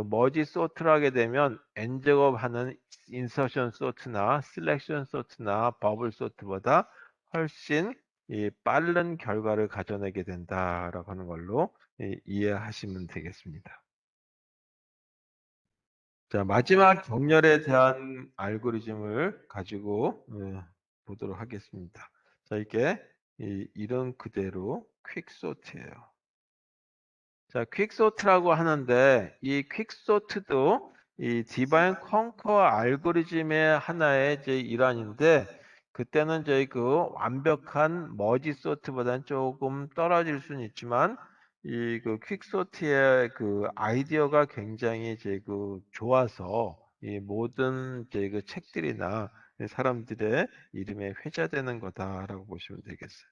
머지 소트를 하게 되면 n제곱 하는 인서션 소트나 셀렉션 소트나 버블 소트보다 훨씬 빠른 결과를 가져내게 된다라고 하는 걸로 이해하시면 되겠습니다. 자, 마지막 정렬에 대한 알고리즘을 가지고 보도록 하겠습니다. 자, 이게 이런 그대로 퀵소트예요. 자, 퀵소트라고 하는데 이 퀵소트도 이 디바인 컨커 알고리즘의 하나의 이제 일환인데 그때는 저희 완벽한 머지 소트보다는 조금 떨어질 수는 있지만 이 퀵소트의 아이디어가 굉장히 이제 좋아서 이 모든 이제 책들이나 사람들의 이름에 회자되는 거다라고 보시면 되겠어요.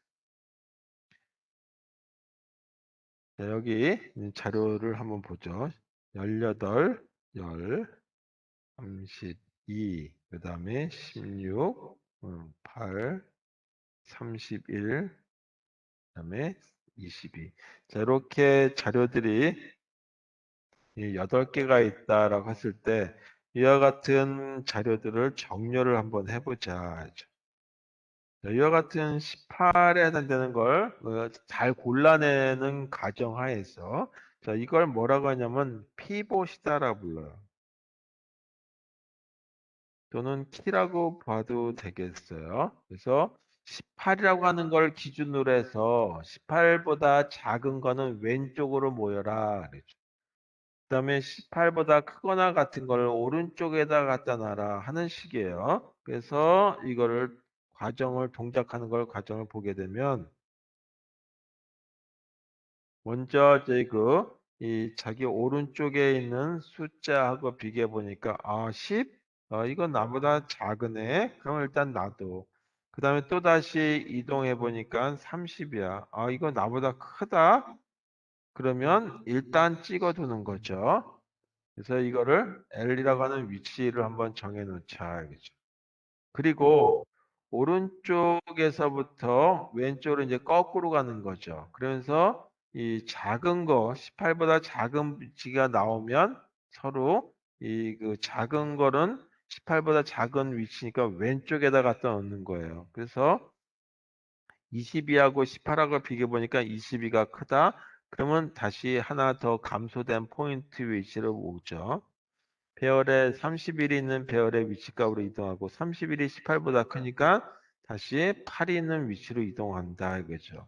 자, 여기 자료를 한번 보죠. 18, 10, 32, 그 다음에 16, 8, 31, 그 다음에 22. 자, 이렇게 자료들이 8개가 있다라고 했을 때 이와 같은 자료들을 정렬을 한번 해보자. 이와 같은 18에 해당되는 걸 잘 골라내는 가정하에서 자, 이걸 뭐라고 하냐면 피봇이다라고 불러요. 또는 키라고 봐도 되겠어요. 그래서 18이라고 하는 걸 기준으로 해서 18보다 작은 거는 왼쪽으로 모여라. 그랬죠. 그다음에 18보다 크거나 같은 걸 오른쪽에다 갖다 놔라 하는 식이에요. 그래서 이거를 과정을 동작하는 걸 과정을 보게 되면 먼저 저희 이 자기 오른쪽에 있는 숫자하고 비교해 보니까 10? 이건 나보다 작으네. 그럼 일단 놔둬. 그 다음에 또 다시 이동해 보니까 30이야. 이거 나보다 크다. 그러면 일단 찍어 두는 거죠. 그래서 이거를 L이라고 하는 위치를 한번 정해 놓자. 알겠죠? 그리고 오른쪽에서부터 왼쪽으로 이제 거꾸로 가는 거죠. 그러면서 이 작은 거, 18보다 작은 위치가 나오면 서로 작은 거는 18보다 작은 위치니까 왼쪽에다 갖다 놓는 거예요. 그래서 22하고 18하고 비교해 보니까 22가 크다. 그러면 다시 하나 더 감소된 포인트 위치로 오죠. 배열에 30일이 있는 배열의 위치값으로 이동하고 30일이 18보다 크니까 다시 8이 있는 위치로 이동한다 이거죠.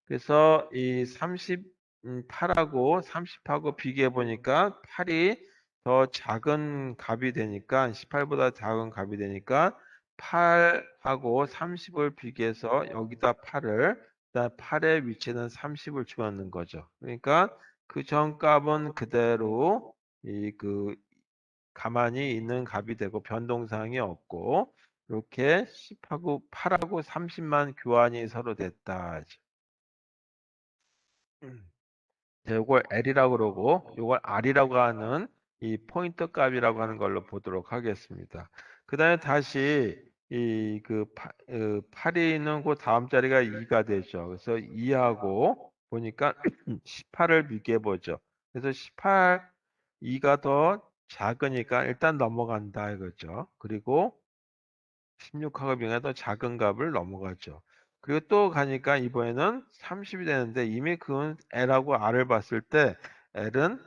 그래서 이 38하고 30하고 비교해 보니까 8이 더 작은 값이 되니까 18보다 작은 값이 되니까 8하고 30을 비교해서 여기다 8을 그다음 8의 위치는 30을 집어넣는 거죠. 그러니까 그 전 값은 그대로 이그 가만히 있는 값이 되고 변동사항이 없고 이렇게 10하고 8하고 30만 교환이 서로 됐다. 자, 요걸 L이라고 그러고 요걸 R이라고 하는 이 포인트 값이라고 하는 걸로 보도록 하겠습니다. 그 다음에 다시 이그 8이 있는 그 다음 자리가 2가 되죠. 그래서 2하고 보니까 18을 비교해 보죠. 그래서 18, 2가 더 작으니까 일단 넘어간다 이거죠. 그리고 16화가 병에도 작은 값을 넘어가죠. 그리고 또 가니까 이번에는 30이 되는데 이미 그건 L하고 R을 봤을 때 L은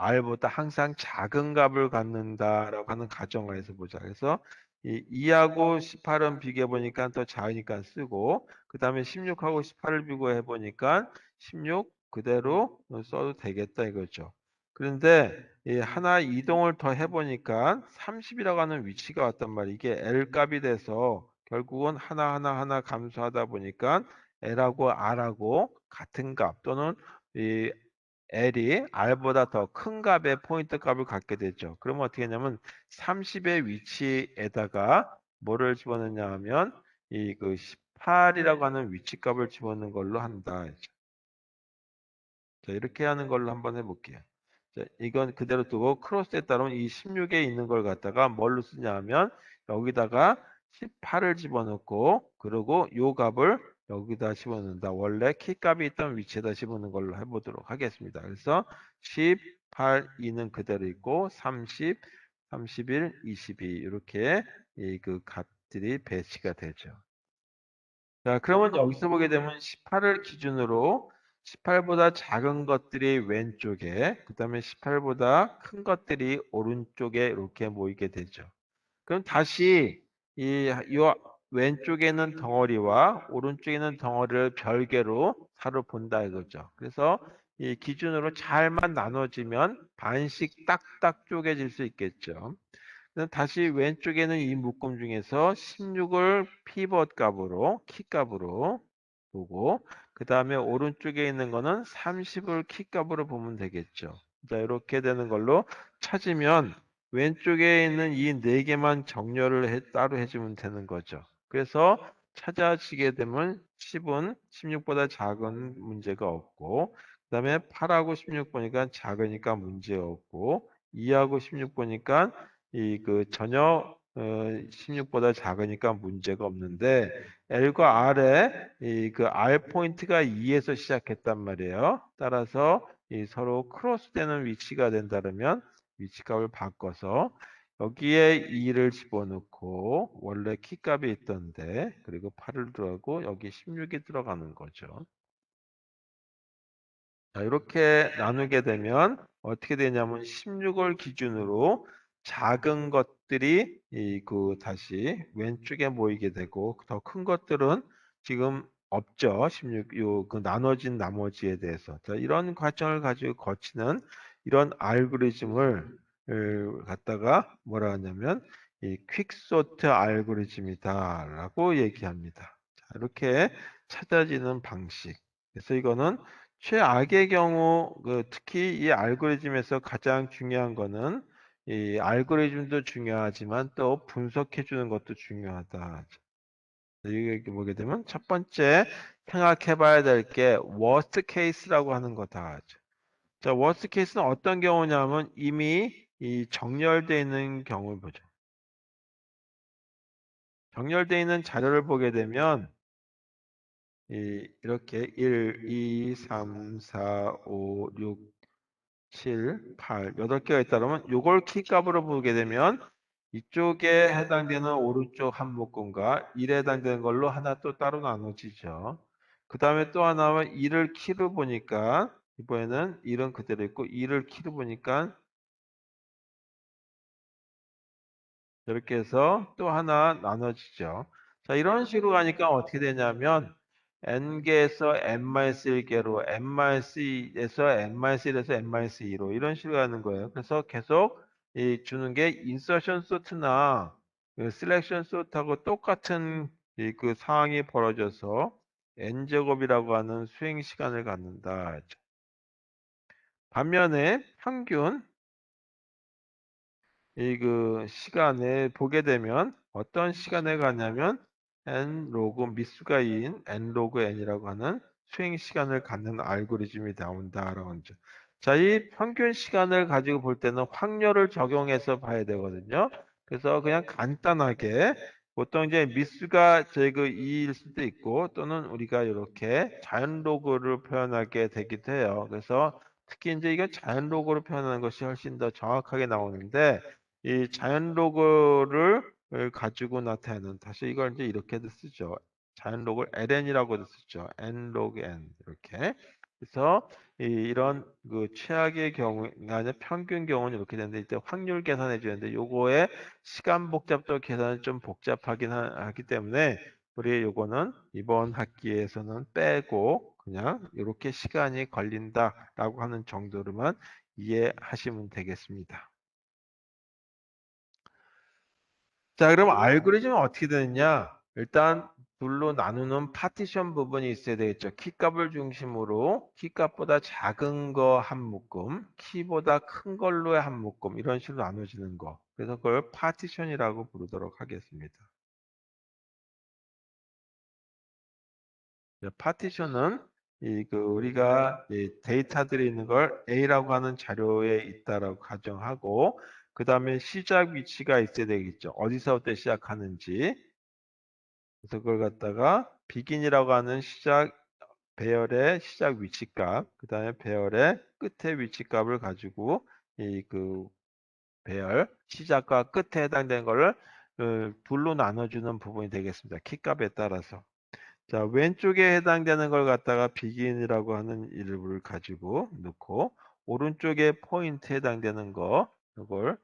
R보다 항상 작은 값을 갖는다라고 하는 가정하에서 보자. 그래서 이 2하고 18은 비교해 보니까 더 작으니까 쓰고 그 다음에 16하고 18을 비교해 보니까 16 그대로 써도 되겠다 이거죠. 그런데 하나 이동을 더 해보니까 30이라고 하는 위치가 왔단 말이에요. 이게 L 값이 돼서 결국은 하나 감소하다 보니까 L하고 R하고 같은 값 또는 이 L이 R보다 더 큰 값의 포인트 값을 갖게 되죠. 그러면 어떻게 하냐면 30의 위치에다가 뭐를 집어넣냐 하면 18이라고 하는 위치 값을 집어넣는 걸로 한다. 자, 이렇게 하는 걸로 한번 해볼게요. 자, 이건 그대로 두고 크로스에 따르면 이 16에 있는 걸 갖다가 뭘로 쓰냐 하면 여기다가 18을 집어넣고 그리고 요 값을 여기다 집어넣는다. 원래 키 값이 있던 위치에다 집어넣는 걸로 해보도록 하겠습니다. 그래서 18, 2는 그대로 있고 30, 31, 22 이렇게 그 값들이 배치가 되죠. 자, 그러면 여기서 보게 되면 18을 기준으로 18보다 작은 것들이 왼쪽에, 그 다음에 18보다 큰 것들이 오른쪽에 이렇게 모이게 되죠. 그럼 다시 이 왼쪽에 있는 덩어리와 오른쪽에 있는 덩어리를 별개로 서로 본다 이거죠. 그래서 이 기준으로 잘만 나눠지면 반씩 딱딱 쪼개질 수 있겠죠. 다시 왼쪽에는 이 묶음 중에서 16을 피벗 값으로 키 값으로 보고 그 다음에 오른쪽에 있는 거는 30을 키 값으로 보면 되겠죠. 자, 이렇게 되는 걸로 찾으면 왼쪽에 있는 이 네 개만 정렬을 따로 해주면 되는 거죠. 그래서 찾아지게 되면 10은 16보다 작은 문제가 없고, 그 다음에 8하고 16 보니까 작으니까 문제 없고, 2하고 16 보니까 전혀 16보다 작으니까 문제가 없는데, L과 R에 R 포인트가 2에서 시작했단 말이에요. 따라서 서로 크로스되는 위치가 된다면 위치값을 바꿔서 여기에 2를 집어넣고 원래 키값이 있던데 그리고 8을 들어가고 여기 16이 들어가는 거죠. 자, 이렇게 나누게 되면 어떻게 되냐면 16을 기준으로 작은 것들이 다시 왼쪽에 모이게 되고 더 큰 것들은 지금 없죠. 16, 그 나눠진 나머지에 대해서. 자, 이런 과정을 가지고 거치는 이런 알고리즘을 갖다가 뭐라 하냐면 이 퀵소트 알고리즘이다라고 얘기합니다. 자, 이렇게 찾아지는 방식. 그래서 이거는 최악의 경우 특히 이 알고리즘에서 가장 중요한 거는 이 알고리즘도 중요하지만 또 분석해 주는 것도 중요하다. 이게 보게 되면 첫 번째 생각해 봐야 될 게 worst case라고 하는 거다. 자, worst case는 어떤 경우냐면 이미 이 정렬되어 있는 경우를 보죠. 정렬되어 있는 자료를 보게 되면 이렇게 1, 2, 3, 4, 5, 6, 7, 8, 8개가 있다면 요걸 키값으로 보게 되면 이쪽에 해당되는 오른쪽 한 묶음과 1에 해당되는 걸로 하나 또 따로 나눠지죠. 그 다음에 또 하나는 2를 키로 보니까 이번에는 1은 그대로 있고 2를 키로 보니까 이렇게 해서 또 하나 나눠지죠. 자, 이런 식으로 가니까 어떻게 되냐면 n개에서 n-1개로 n-2에서 n-1에서 n-2로 이런 식으로 가는 거예요. 그래서 계속 주는 게 insertion sort나 selection sort하고 똑같은 그 상황이 벌어져서 n제곱이라고 하는 수행 시간을 갖는다. 반면에 평균 시간에 보게 되면 어떤 시간에 가냐면 n 로그 미수가 인 n 로그 n이라고 하는 수행 시간을 갖는 알고리즘이 나온다라고 하죠. 자, 이 평균 시간을 가지고 볼 때는 확률을 적용해서 봐야 되거든요. 그래서 그냥 간단하게 보통 이제 미수가 저희 2일 수도 있고 또는 우리가 이렇게 자연 로그를 표현하게 되기도 해요. 그래서 특히 이제 이건 자연 로그로 표현하는 것이 훨씬 더 정확하게 나오는데 이 자연 로그를 가지고 나타내는 다시 이걸 이제 이렇게도 쓰죠. 자연 로그를 ln이라고도 쓰죠. n log n 이렇게. 그래서 이런 최악의 경우 아니라 평균 경우는 이렇게 되는데 이때 확률 계산해 주는데 요거의 시간 복잡도 계산이 좀 복잡하긴 하기 때문에 우리 요거는 이번 학기에서는 빼고 그냥 이렇게 시간이 걸린다라고 하는 정도로만 이해하시면 되겠습니다. 자, 그럼 알고리즘은 어떻게 되느냐? 일단 둘로 나누는 파티션 부분이 있어야 되겠죠. 키값을 중심으로 키값보다 작은 거 한 묶음, 키보다 큰 걸로의 한 묶음 이런 식으로 나눠지는 거. 그래서 그걸 파티션이라고 부르도록 하겠습니다. 파티션은 우리가 이 데이터들이 있는 걸 A라고 하는 자료에 있다라고 가정하고 그 다음에 시작 위치가 있어야 되겠죠. 어디서부터 시작하는지. 그래서 그걸 갖다가 비긴이라고 하는 배열의 시작 위치값, 그 다음에 배열의 끝의 위치값을 가지고 배열, 시작과 끝에 해당되는 거를 둘로 나눠주는 부분이 되겠습니다. 키값에 따라서. 자, 왼쪽에 해당되는 걸 갖다가 비긴이라고 하는 이름을 가지고 넣고, 오른쪽에 포인트에 해당되는 거, 이걸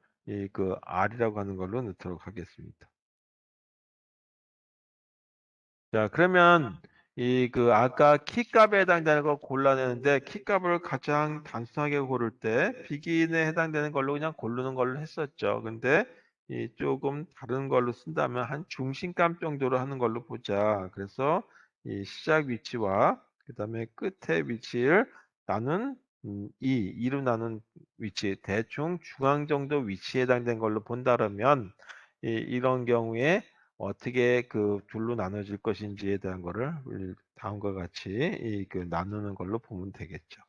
R이라고 하는 걸로 넣도록 하겠습니다. 자, 그러면 아까 키값에 해당되는 거 골라내는데 키값을 가장 단순하게 고를 때 비긴에 해당되는 걸로 그냥 고르는 걸로 했었죠. 근데 조금 다른 걸로 쓴다면 한 중심값 정도로 하는 걸로 보자. 그래서 이 시작 위치와 그다음에 끝의 위치를 나눈 2로 나눈 위치, 대충 중앙 정도 위치에 해당된 걸로 본다면 이런 경우에 어떻게 그 둘로 나눠질 것인지에 대한 거를 다음과 같이 그 나누는 걸로 보면 되겠죠.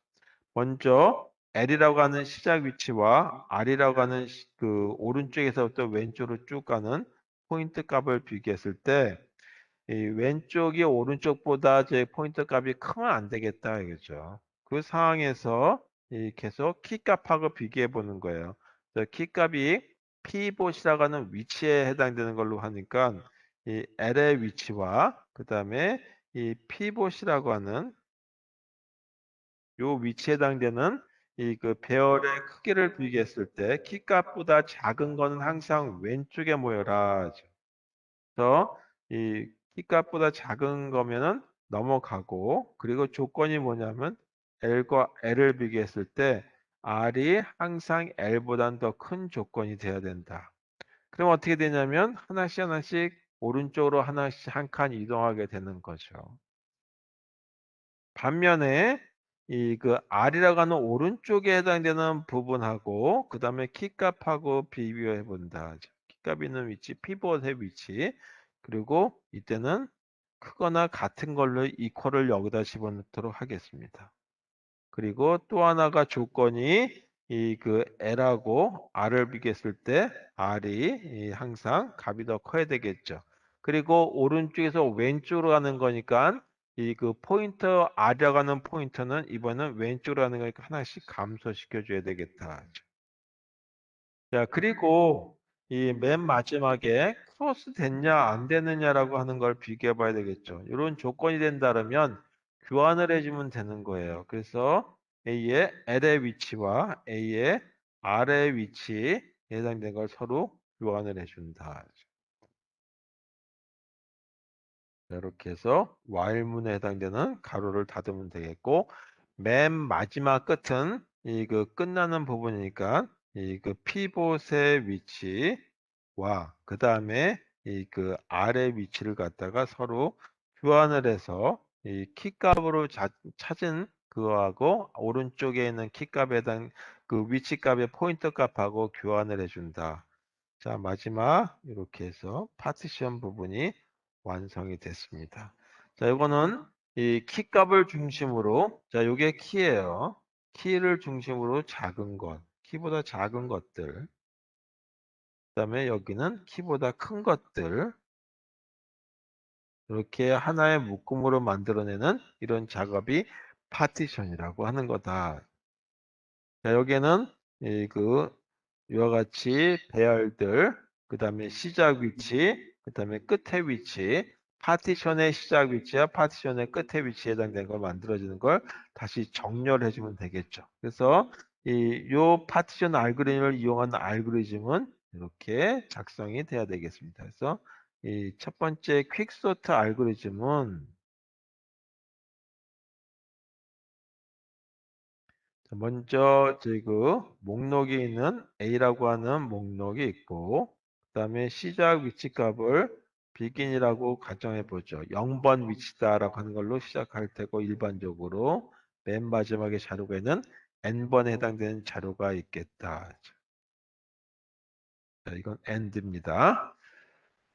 먼저 L이라고 하는 시작 위치와 R이라고 하는 그 오른쪽에서부터 왼쪽으로 쭉 가는 포인트 값을 비교했을 때 이 왼쪽이 오른쪽보다 제 포인트 값이 크면 안 되겠다 이거죠. 그 상황에서 계속 키 값하고 비교해 보는 거예요. 키 값이 pivot이라고 하는 위치에 해당되는 걸로 하니까 이 L의 위치와 그 다음에 이 pivot이라고 하는 요 위치에 해당되는 이 그 배열의 크기를 비교했을 때 키 값보다 작은 거는 항상 왼쪽에 모여라. 그래서 이 키값보다 작은 거면은 넘어가고, 그리고 조건이 뭐냐면 L과 L을 비교했을 때 R이 항상 L보다는 더 큰 조건이 돼야 된다. 그럼 어떻게 되냐면 하나씩 하나씩 오른쪽으로 하나씩 한 칸 이동하게 되는 거죠. 반면에 이 그 R이라고 하는 오른쪽에 해당되는 부분하고 그 다음에 키값하고 비교해 본다. 키값 있는 위치, 피벗의 위치. 그리고 이때는 크거나 같은 걸로 이퀄을 여기다 집어넣도록 하겠습니다. 그리고 또 하나가 조건이 이 그 L하고 R을 비교했을 때 R이 항상 값이 더 커야 되겠죠. 그리고 오른쪽에서 왼쪽으로 가는 거니까 이 그 포인터 R이라고 하는 포인터는 이번엔 왼쪽으로 가는 거니까 하나씩 감소시켜 줘야 되겠다. 자, 그리고 이 맨 마지막에 크로스 됐냐 안 되느냐라고 하는 걸 비교해 봐야 되겠죠. 이런 조건이 된다면 교환을 해주면 되는 거예요. 그래서 A의 L의 위치와 A의 R의 위치에 해당된 걸 서로 교환을 해준다. 이렇게 해서 while문에 해당되는 가로를 닫으면 되겠고, 맨 마지막 끝은 이 그 끝나는 부분이니까 이 그 피봇의 위치와 그 다음에 이 그 아래 위치를 갖다가 서로 교환을 해서 이 키값으로 찾은 그거하고 오른쪽에 있는 키값에 해당 그 위치 값의 포인트 값하고 교환을 해준다. 자, 마지막 이렇게 해서 파티션 부분이 완성이 됐습니다. 자, 이거는 이 키값을 중심으로, 자, 요게 키예요. 키를 중심으로 작은 것, 키보다 작은 것들, 그다음에 여기는 키보다 큰 것들, 이렇게 하나의 묶음으로 만들어내는 이런 작업이 파티션이라고 하는 거다. 자, 여기에는 이와 같이 배열들, 그 다음에 시작 위치, 그 다음에 끝의 위치, 파티션의 시작 위치와 파티션의 끝의 위치에 해당되는 걸 만들어지는 걸 다시 정렬해 주면 되겠죠. 그래서 요 파티션 알고리즘을 이용한 알고리즘은 이렇게 작성이 돼야 되겠습니다. 그래서 이 첫 번째 퀵소트 알고리즘은 먼저 그 목록이 있는 A라고 하는 목록이 있고, 그 다음에 시작 위치 값을 begin이라고 가정해 보죠. 0번 위치다라고 하는 걸로 시작할 테고, 일반적으로 맨 마지막에 자료에는 n번에 해당되는 자료가 있겠다. 자, 이건 end입니다.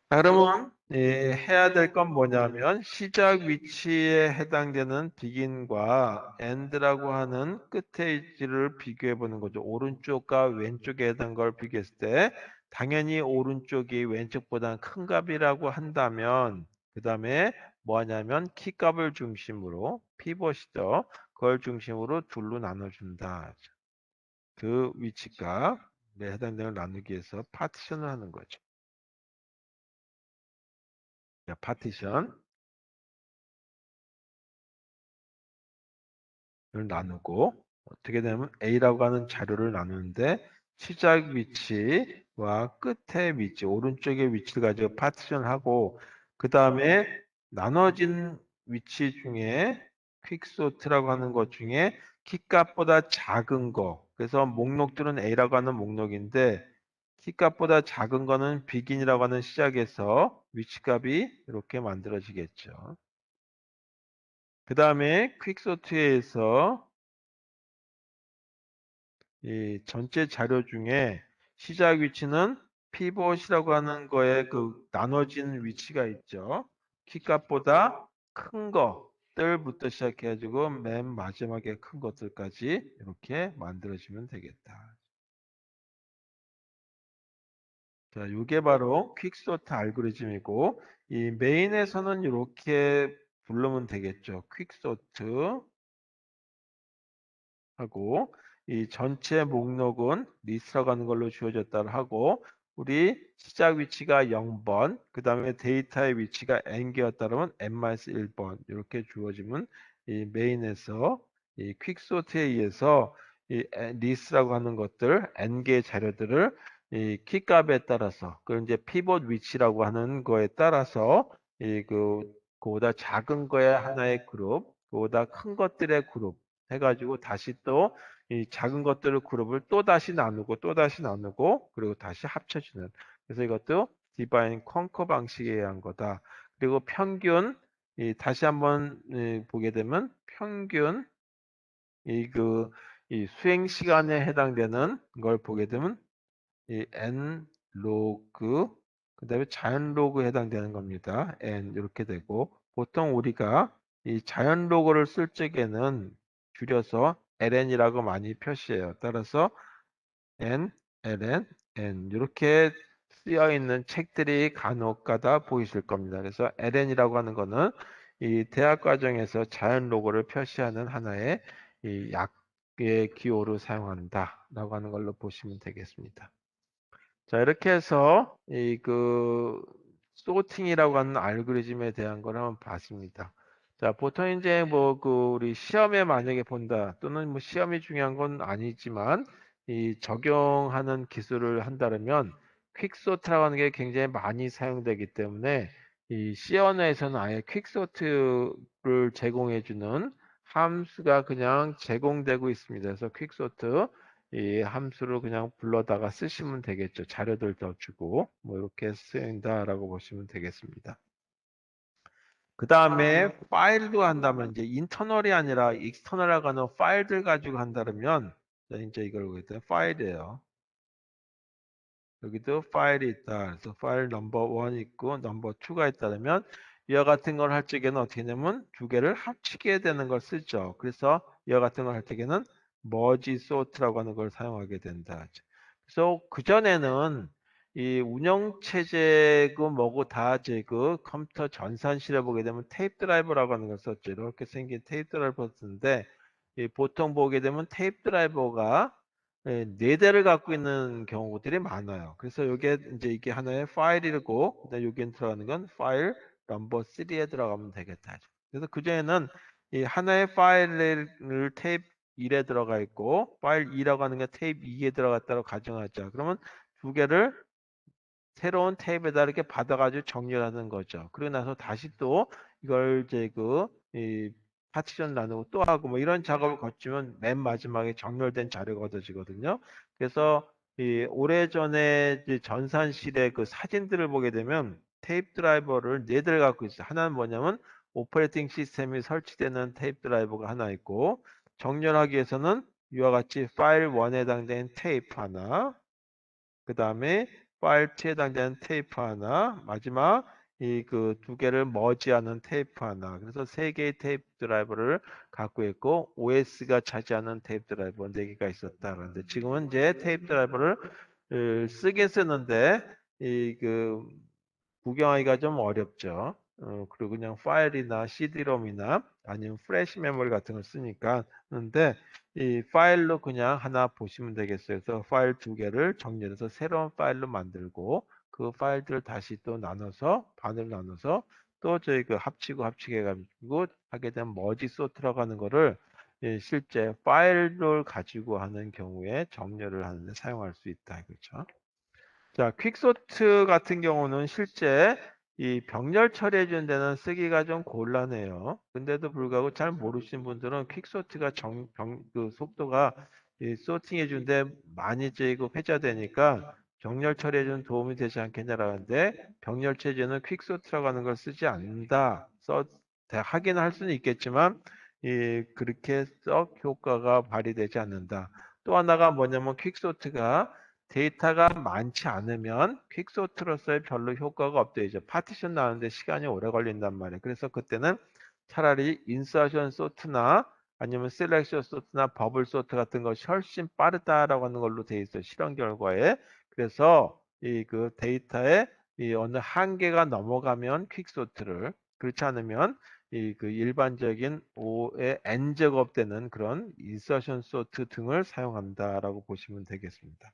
자, 그러면 해야 될 건 뭐냐면 시작 위치에 해당되는 begin과 end라고 하는 끝의 위치를 비교해 보는 거죠. 오른쪽과 왼쪽에 해당한 걸 비교했을 때 당연히 오른쪽이 왼쪽보다 큰 값이라고 한다면 그 다음에 뭐 하냐면 키 값을 중심으로 피벗이죠. 그걸 중심으로 둘로 나눠준다. 그 위치값에 해당되는 걸 나누기 위해서 파티션을 하는 거죠. 자, 파티션 을 나누고 어떻게 되면 A라고 하는 자료를 나누는데 시작 위치와 끝의 위치, 오른쪽의 위치를 가지고 파티션을 하고 그 다음에 나눠진 위치 중에 퀵소트라고 하는 것 중에 키값보다 작은 거, 그래서 목록들은 A라고 하는 목록인데 키값보다 작은 거는 비긴이라고 하는 시작에서 위치값이 이렇게 만들어지겠죠. 그 다음에 퀵소트에서 이 전체 자료 중에 시작 위치는 피봇이라고 하는 거에 그 나눠진 위치가 있죠. 키값보다 큰 것들부터 시작해가지고 맨 마지막에 큰 것들까지 이렇게 만들어지면 되겠다. 자, 이게 바로 퀵소트 알고리즘이고 이 메인에서는 이렇게 부르면 되겠죠. 퀵소트 하고 이 전체 목록은 리스트라고 하는 걸로 주어졌다 하고 우리 시작 위치가 0번 그 다음에 데이터의 위치가 n개였다 그러면 n-1번 이렇게 주어지면 이 메인에서 이 퀵소트에 의해서 이 리스트라고 하는 것들 n개의 자료들을 이 키값에 따라서 그 이제 피봇 위치라고 하는 거에 따라서 그보다 작은 거의 하나의 그룹 그보다 큰 것들의 그룹 해가지고 다시 또 이 작은 것들을 그룹을 또 다시 나누고 또 다시 나누고 그리고 다시 합쳐주는 그래서 이것도 디바인 컨커 방식에 의한 거다. 그리고 평균 다시 한번 보게 되면 평균 이 수행 시간에 해당되는 걸 보게 되면 이 n 로그 그다음에 자연 로그에 해당되는 겁니다. n 이렇게 되고 보통 우리가 이 자연 로그를 쓸 적에는 줄여서 ln이라고 많이 표시해요. 따라서 n, ln, n 이렇게 쓰여 있는 책들이 간혹가다 보이실 겁니다. 그래서 ln이라고 하는 거는 이 대학 과정에서 자연 로그를 표시하는 하나의 이 약의 기호로 사용한다라고 하는 걸로 보시면 되겠습니다. 자, 이렇게 해서 소팅이라고 하는 알고리즘에 대한 걸 한번 봤습니다. 자, 보통 이제 뭐 우리 시험에 만약에 본다 또는 뭐 시험이 중요한 건 아니지만 이 적용하는 기술을 한다면 퀵소트라고 하는 게 굉장히 많이 사용되기 때문에 이 C언어에서는 아예 퀵소트를 제공해 주는 함수가 그냥 제공되고 있습니다. 그래서 퀵소트 이 함수를 그냥 불러다가 쓰시면 되겠죠. 자료들 더 주고 뭐 이렇게 쓰인다라고 보시면 되겠습니다. 그 다음에 파일도 한다면 이제 인터널이 아니라 익스터널이라고 하는 파일들 가지고 한다면 이제 이걸 보게 파일이에요. 여기도 파일이 있다. 그래서 파일 넘버 1 있고 넘버 2가 있다면 이와 같은 걸 할 적에는 어떻게 되냐면 두 개를 합치게 되는 걸 쓰죠. 그래서 이와 같은 걸 할 적에는 머지 소트라고 하는 걸 사용하게 된다. 그래서 그전에는 이 운영체제고 뭐고 다 그 컴퓨터 전산실에 보게 되면 테이프 드라이버라고 하는 걸 썼죠. 이렇게 생긴 테이프 드라이버 쓰는데 보통 보게 되면 테이프 드라이버가 네 대를 갖고 있는 경우들이 많아요. 그래서 이게 하나의 파일이고, 그다음에 여기에 들어가는 건 파일 넘버 3에 들어가면 되겠다. 그래서 그전에는 이 하나의 파일을 테이프 1에 들어가 있고, 파일 2라고 하는 게 테이프 2에 들어갔다고 가정하자. 그러면 두 개를 새로운 테이프에다 이렇게 받아가지고 정렬하는 거죠. 그리고 나서 다시 또 이걸 이 파티션 나누고 또 하고 뭐 이런 작업을 거치면 맨 마지막에 정렬된 자료가 얻어지거든요. 그래서 이 오래전에 이제 전산실의 그 사진들을 보게 되면 테이프 드라이버를 네 대를 갖고 있어요. 하나는 뭐냐면 오퍼레이팅 시스템이 설치되는 테이프 드라이버가 하나 있고 정렬하기 위해서는 이와 같이 파일 1에 해당되는 테이프 하나 그 다음에 파일 2에 해당되는 테이프 하나, 마지막 두 개를 머지하는 테이프 하나. 그래서 세 개의 테이프 드라이버를 갖고 있고 OS가 차지하는 테이프 드라이버 네 개가 있었다. 그런데 지금은 이제 테이프 드라이버를 쓰긴 쓰는데 구경하기가 좀 어렵죠. 그리고 그냥 파일이나 CD롬이나 아니면 플래시 메모리 같은 걸 쓰니까 근데 이 파일로 그냥 하나 보시면 되겠어요. 그래서 파일 두 개를 정리해서 새로운 파일로 만들고 그 파일들을 다시 또 나눠서 반으로 나눠서 또 저희 합치게 해가지고 하게 되면 머지 소트라고 하는 거를 실제 파일을 가지고 하는 경우에 정렬을 하는데 사용할 수 있다. 그렇죠? 자, 퀵소트 같은 경우는 실제 이 병렬 처리해 주는 데는 쓰기가 좀 곤란해요. 근데도 불구하고 잘 모르시는 분들은 퀵소트가 속도가 이 소팅해 주는데 많이 그 회자되니까 병렬 처리해 주는 도움이 되지 않겠냐라는데 병렬 체제는 퀵소트라고 하는 걸 쓰지 않는다. 하긴 할 수는 있겠지만 그렇게 썩 효과가 발휘되지 않는다. 또 하나가 뭐냐면 퀵소트가 데이터가 많지 않으면 퀵소트로서의 별로 효과가 없대요. 이제 파티션 나오는데 시간이 오래 걸린단 말이에요. 그래서 그때는 차라리 인서션 소트나 아니면 셀렉션 소트나 버블 소트 같은 것이 훨씬 빠르다라고 하는 걸로 돼 있어요. 실험 결과에. 그래서 이 그 데이터에 이 어느 한계가 넘어가면 퀵소트를, 그렇지 않으면 이 그 일반적인 5의 n 제곱 되는 그런 인서션 소트 등을 사용한다라고 보시면 되겠습니다.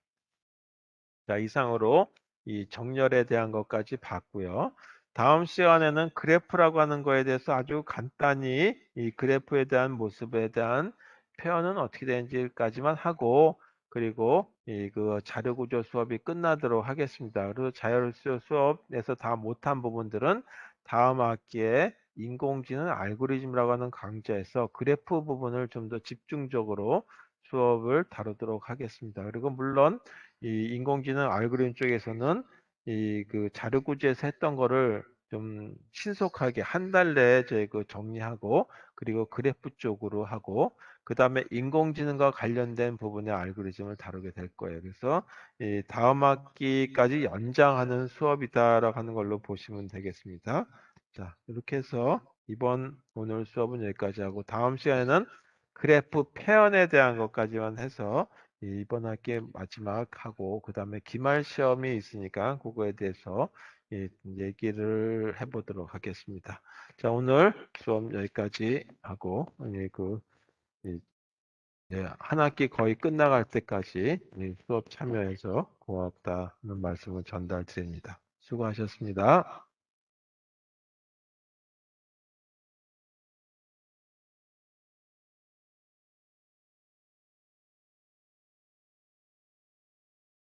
자, 이상으로 이 정렬에 대한 것까지 봤고요. 다음 시간에는 그래프라고 하는 거에 대해서 아주 간단히 이 그래프에 대한 모습에 대한 표현은 어떻게 되는지까지만 하고, 그리고 이 그 자료구조 수업이 끝나도록 하겠습니다. 그리고 자료구조 수업에서 다 못한 부분들은 다음 학기에 인공지능 알고리즘이라고 하는 강좌에서 그래프 부분을 좀 더 집중적으로 수업을 다루도록 하겠습니다. 그리고 물론 이 인공지능 알고리즘 쪽에서는 이 그 자료구지에서 했던 거를 좀 신속하게 한 달 내에 저희 그 정리하고, 그리고 그래프 쪽으로 하고, 그 다음에 인공지능과 관련된 부분의 알고리즘을 다루게 될 거예요. 그래서 이 다음 학기까지 연장하는 수업이다라고 하는 걸로 보시면 되겠습니다. 자, 이렇게 해서 오늘 수업은 여기까지 하고, 다음 시간에는 그래프 표현에 대한 것까지만 해서 이번 학기 마지막 하고, 그 다음에 기말 시험이 있으니까 그거에 대해서 얘기를 해보도록 하겠습니다. 자, 오늘 수업 여기까지 하고, 이- 한 학기 거의 끝나갈 때까지 수업 참여해서 고맙다는 말씀을 전달드립니다. 수고하셨습니다.